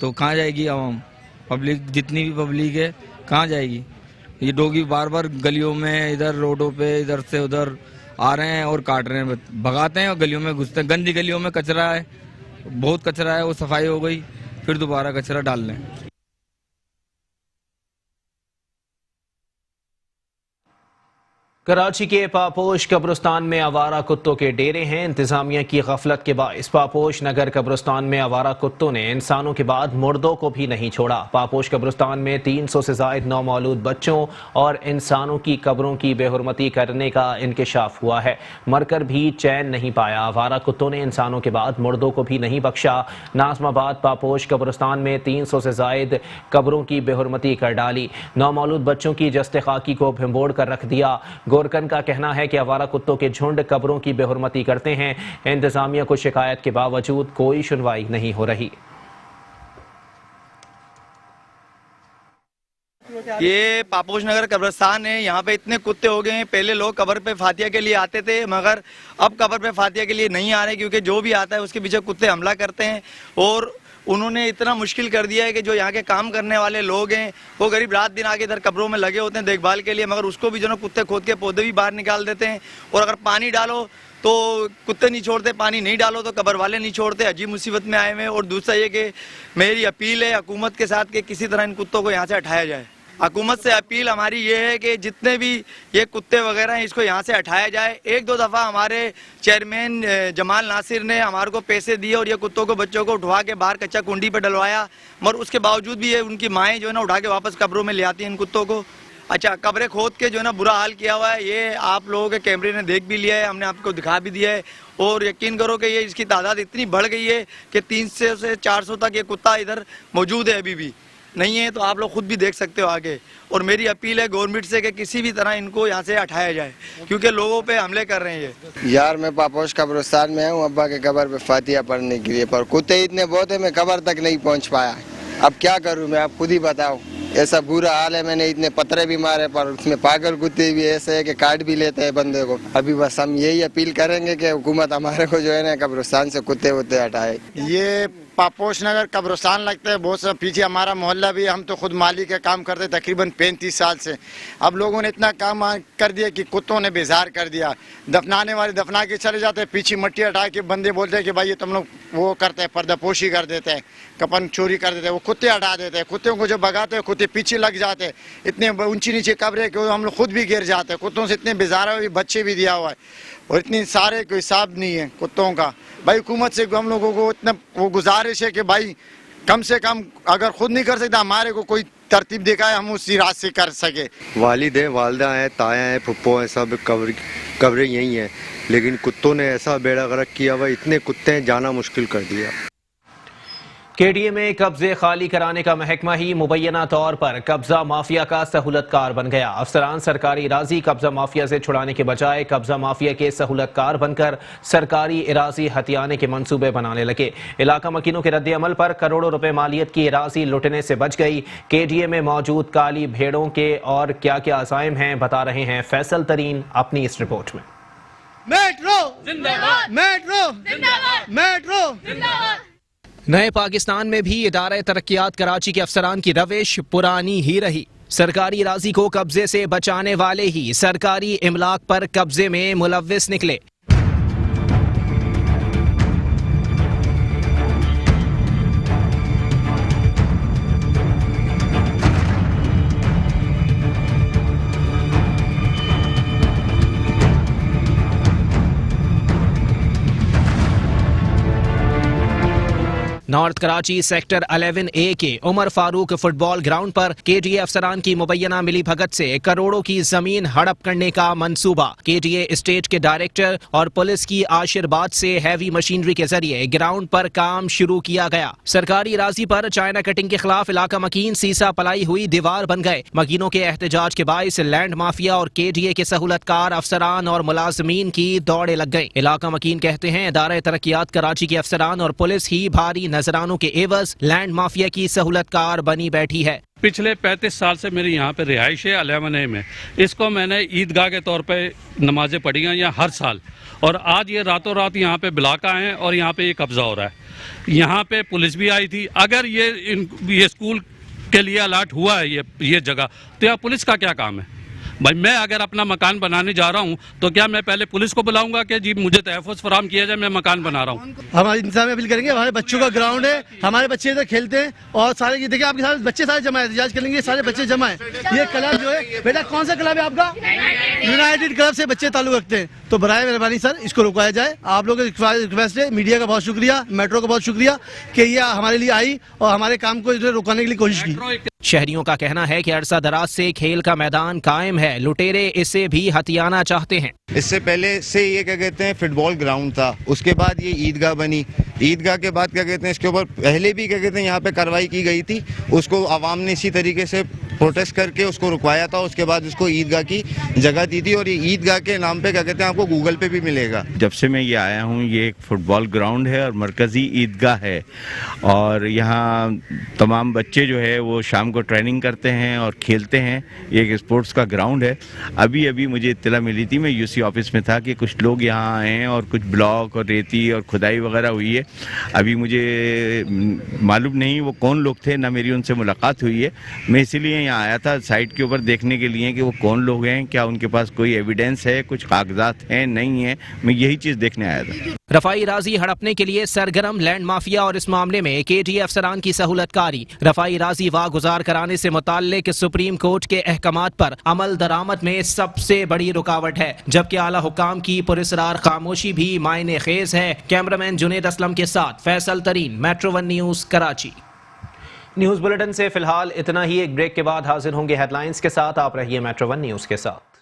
तो कहाँ जाएगी आवाम, पब्लिक, जितनी भी पब्लिक है कहाँ जाएगी? ये डॉगी बार बार गलियों में, इधर रोडों पे, इधर से उधर आ रहे हैं और काट रहे हैं, भगाते हैं और गलियों में घुसते हैं। गंदी गलियों में कचरा है, बहुत कचरा है, वो सफाई हो गई फिर दोबारा कचरा डाल लें। कराची के पापोश कब्रिस्तान में आवारा कुत्तों के डेरे हैं। इंतजामिया की गफलत के बाइस पापोश नगर कब्रिस्तान में आवारा कुत्तों ने इंसानों के बाद मुर्दों को भी नहीं छोड़ा। पापोश कब्रिस्तान में 300 से जायद नौमौलूद बच्चों और इंसानों की कब्रों की बेहुरमती करने का इंकशाफ हुआ है। मरकर भी चैन नहीं पाया। आवारा कुत्तों ने इंसानों के बाद मुर्दों को भी नहीं बख्शा। नाज़माबाद पापोश कब्रिस्तान में 300 से जायद कब्रों की बेहुरमती कर डाली। नौमौलूद बच्चों की जस्ते खाकी को भिंबोड़ कर रख दिया। गोरकन का कहना है कि आवारा कुत्तों के झुंड कब्रों की बेहुरमती करते हैं। इंतजामिया को शिकायत के बावजूद कोई सुनवाई नहीं हो रही। ये पापोश नगर कब्रिस्तान है, यहाँ पे इतने कुत्ते हो गए हैं। पहले लोग कब्र पे फातिया के लिए आते थे, मगर अब कब्र पे फातिया के लिए नहीं आ रहे, क्योंकि जो भी आता है उसके पीछे कुत्ते हमला करते हैं। और उन्होंने इतना मुश्किल कर दिया है कि जो यहाँ के काम करने वाले लोग हैं वो गरीब रात दिन आके इधर कब्रों में लगे होते हैं देखभाल के लिए, मगर उसको भी जो ना कुत्ते खोद के पौधे भी बाहर निकाल देते हैं। और अगर पानी डालो तो कुत्ते नहीं छोड़ते, पानी नहीं डालो तो कब्र वाले नहीं छोड़ते। अजीब मुसीबत में आए हुए हैं। और दूसरा ये कि मेरी अपील है हुकूमत के साथ कि किसी तरह इन कुत्तों को यहाँ से हटाया जाए। हुकूमत से अपील हमारी ये है कि जितने भी ये कुत्ते वगैरह हैं इसको यहाँ से हटाया जाए। 1-2 दफ़ा हमारे चेयरमैन जमाल नासिर ने हमारे को पैसे दिए और ये कुत्तों को, बच्चों को उठवा के बाहर कच्चा कुंडी पे डलवाया, मगर उसके बावजूद भी ये उनकी माएँ जो है ना उठा के वापस कब्रों में ले आती हैं इन कुत्तों को। अच्छा, कब्रें खोद के जो है ना बुरा हाल किया हुआ है, ये आप लोगों के कैमरे ने देख भी लिया है, हमने आपको दिखा भी दिया है। और यकीन करो कि ये इसकी तादाद इतनी बढ़ गई है कि 300 से 400 तक ये कुत्ता इधर मौजूद है। अभी भी नहीं है तो आप लोग खुद भी देख सकते हो आगे। और मेरी अपील है गवर्नमेंट से कि किसी भी तरह इनको यहाँ से हटाया जाए, क्योंकि लोगों पे हमले कर रहे हैं ये। यार मैं पापोश कब्रिस्तान में हूँ अब्बा के कब्र पे फातिया पढ़ने के लिए, पर कुत्ते इतने बहुत है मैं कब्र तक नहीं पहुँच पाया। अब क्या करूँ मैं, आप खुद ही बताओ। ऐसा बुरा हाल है, मैंने इतने पत्थरे भी मारे पर उसमें पागल कुत्ते भी ऐसे है कि काट भी लेते हैं बंदे को। अभी बस हम यही अपील करेंगे कि हुकूमत हमारे को जो है ना कब्रिस्तान से कुत्ते वुत्ते हटाए। ये पापोश नगर कब्रिस्तान लगता है, बहुत सा पीछे हमारा मोहल्ला भी। हम तो खुद माली का काम करते तकरीबन 35 साल से। अब लोगों ने इतना काम कर दिया कि कुत्तों ने बेजार कर दिया। दफनाने वाले दफना के चले जाते हैं, पीछे मिट्टी हटा के बंदे बोलते हैं कि भाई ये तुम लोग वो करते हैं, पर्दापोशी कर देते हैं, कपन चोरी कर देते हैं। वो कुत्ते हटा देते हैं, कुत्तों को जब भगाते हैं कुत्ते पीछे लग जाते हैं। इतने ऊंची नीचे कब्रें कि हम लोग खुद भी गिर जाते हैं। कुत्तों से इतने बेजार है, बच्चे भी दिया हुआ है और इतनी सारे कोई हिसाब नहीं है कुत्तों का। भाई हुकूमत से हम लोगों को इतना वो गुजारिश है कि भाई कम से कम अगर खुद नहीं कर सकता हमारे को कोई तरतीब दिखाए, हम उसी रात से कर सके। वालिद हैं, वालदा हैं, ताया हैं, फुप्पो हैं, सब कब्रें यही हैं, लेकिन कुत्तों ने ऐसा बेड़ा गर्क किया हुआ, इतने कुत्ते हैं जाना मुश्किल कर दिया। केडीए में कब्जे खाली कराने का महकमा ही मुबैना तौर पर कब्जा माफिया का सहूलतकार बन गया। अफसरान सरकारी इराजी कब्जा माफिया से छुड़ाने के बजाय कब्जा माफिया के सहूलतकार बनकर सरकारी इराजी हथियाने के मंसूबे बनाने लगे। इलाका मकीनों के रद्द अमल पर करोड़ों रुपए मालियत की इराजी लुटने से बच गई। केडीए में मौजूद काली भेड़ों के और क्या क्या अज़ाइम हैं, बता रहे हैं फैसल तरीन अपनी इस रिपोर्ट में। मेट्रो जिंदाबाद, मेट्रो जिंदाबाद, मेट्रो जिंदाबाद। नए पाकिस्तान में भी इदारा तरक्कियात कराची के अफसरान की रविश पुरानी ही रही। सरकारी इराजी को कब्जे से बचाने वाले ही सरकारी इमलाक पर कब्जे में मुलव्विस निकले। नॉर्थ कराची सेक्टर 11A के उमर फारूक फुटबॉल ग्राउंड पर केडीए अफसरान की मुबैना मिली भगत से करोड़ों की जमीन हड़प करने का मंसूबा। केडीए स्टेट के डायरेक्टर और पुलिस की आशीर्वाद से हैवी मशीनरी के जरिए ग्राउंड पर काम शुरू किया गया। सरकारी इराजी पर चाइना कटिंग के खिलाफ इलाका मकीन सीसा पलाई हुई दीवार बन गए। मकीनों के एहतजाज के बायस लैंड माफिया और केडीए के सहूलतकार अफसरान और मुलाजमीन की दौड़े लग गई। इलाका मकीन कहते हैं इदारा तरक्कियात कराची के अफसरान और पुलिस ही भारी नजरानों के एवज लैंड माफिया की सहूलतकार बनी बैठी है। पिछले 35 साल से मेरी यहाँ पे रिहाइश है 11A में। इसको मैंने ईदगाह के तौर पे नमाजें पढ़ी हैं यहाँ हर साल, और आज ये रातों रात यहाँ पे बिलाका हैं और यहाँ पे ये कब्जा हो रहा है। यहाँ पे पुलिस भी आई थी। अगर ये स्कूल के लिए अलर्ट हुआ है ये जगह, तो यहाँ पुलिस का क्या काम है? भाई मैं अगर अपना मकान बनाने जा रहा हूँ तो क्या मैं पहले पुलिस को बुलाऊंगा कि जी मुझे तहफ़्फ़ुज़ फराहम किया जाए, मैं मकान बना रहा हूँ? हम इंसान में अपील करेंगे, हमारे बच्चों का ग्राउंड है, हमारे बच्चे इधर खेलते हैं और सारे ये देखिए आपके सारे बच्चे सारे जमा है, एहतजाज करेंगे, सारे बच्चे जमा है। ये क्लब जो है, बेटा कौन सा क्लब है आपका? यूनाइटेड क्लब से बच्चे ताल्लुक रखते हैं। तो बराए मेहरबानी सर इसको रुकाया जाए। आप लोगों की रिक्वेस्ट है, मीडिया का बहुत शुक्रिया, मेट्रो का बहुत शुक्रिया कि ये हमारे लिए आई और हमारे काम को रुकाने के लिए कोशिश की। शहरियों का कहना है कि अरसा दराज से खेल का मैदान कायम है, लुटेरे इसे भी हथियाना चाहते हैं। इससे पहले से ये क्या कहते हैं फुटबॉल ग्राउंड था, उसके बाद ये ईदगाह बनी, ईदगाह के बाद क्या कहते हैं इसके ऊपर पहले भी क्या कहते हैं यहाँ पे कार्रवाई की गई थी, उसको आवाम ने इसी तरीके से प्रोटेस्ट करके उसको रुकवाया था। उसके बाद उसको ईदगाह की जगह दी थी और ये ईदगाह के नाम पे क्या कहते हैं आपको गूगल पे भी मिलेगा। जब से मैं ये आया हूँ ये एक फुटबॉल ग्राउंड है और मरकज़ी ईदगाह है, और यहाँ तमाम बच्चे जो है वो शाम को ट्रेनिंग करते हैं और खेलते हैं। ये एक स्पोर्ट्स का ग्राउंड है। अभी मुझे इत्तला मिली थी, मैं यूसी ऑफिस में था, कि कुछ लोग यहाँ आए हैं और कुछ ब्लॉक और रेती और खुदाई वगैरह हुई है। अभी मुझे मालूम नहीं वो कौन लोग थे, ना मेरी उनसे मुलाकात हुई है। मैं इसीलिए यहाँ आया था साइट के ऊपर देखने के लिए कि वो कौन लोग हैं, क्या उनके पास कोई एविडेंस है, कुछ कागजात हैं, नहीं है। मैं यही चीज़ देखने आया था। रफाई राजी हड़पने के लिए सरगर्म लैंड माफिया और इस मामले में केडीए अफसरान की सहूलतकारी। रफाई राजी वागुजार कराने से मुताल्लिक सुप्रीम कोर्ट के अहकामात पर अमल दरामद में सबसे बड़ी रुकावट है, जबकि आला हुकाम की पुरस्रार खामोशी भी मायने खेज है। कैमरामैन जुनेद असलम के साथ फैसल तरीन, metro 1 news Karachi. News bulletin से फिलहाल इतना ही। एक ब्रेक के बाद हाजिर होंगे हेडलाइंस के साथ। आप रहिए मेट्रो 1 न्यूज़ के साथ।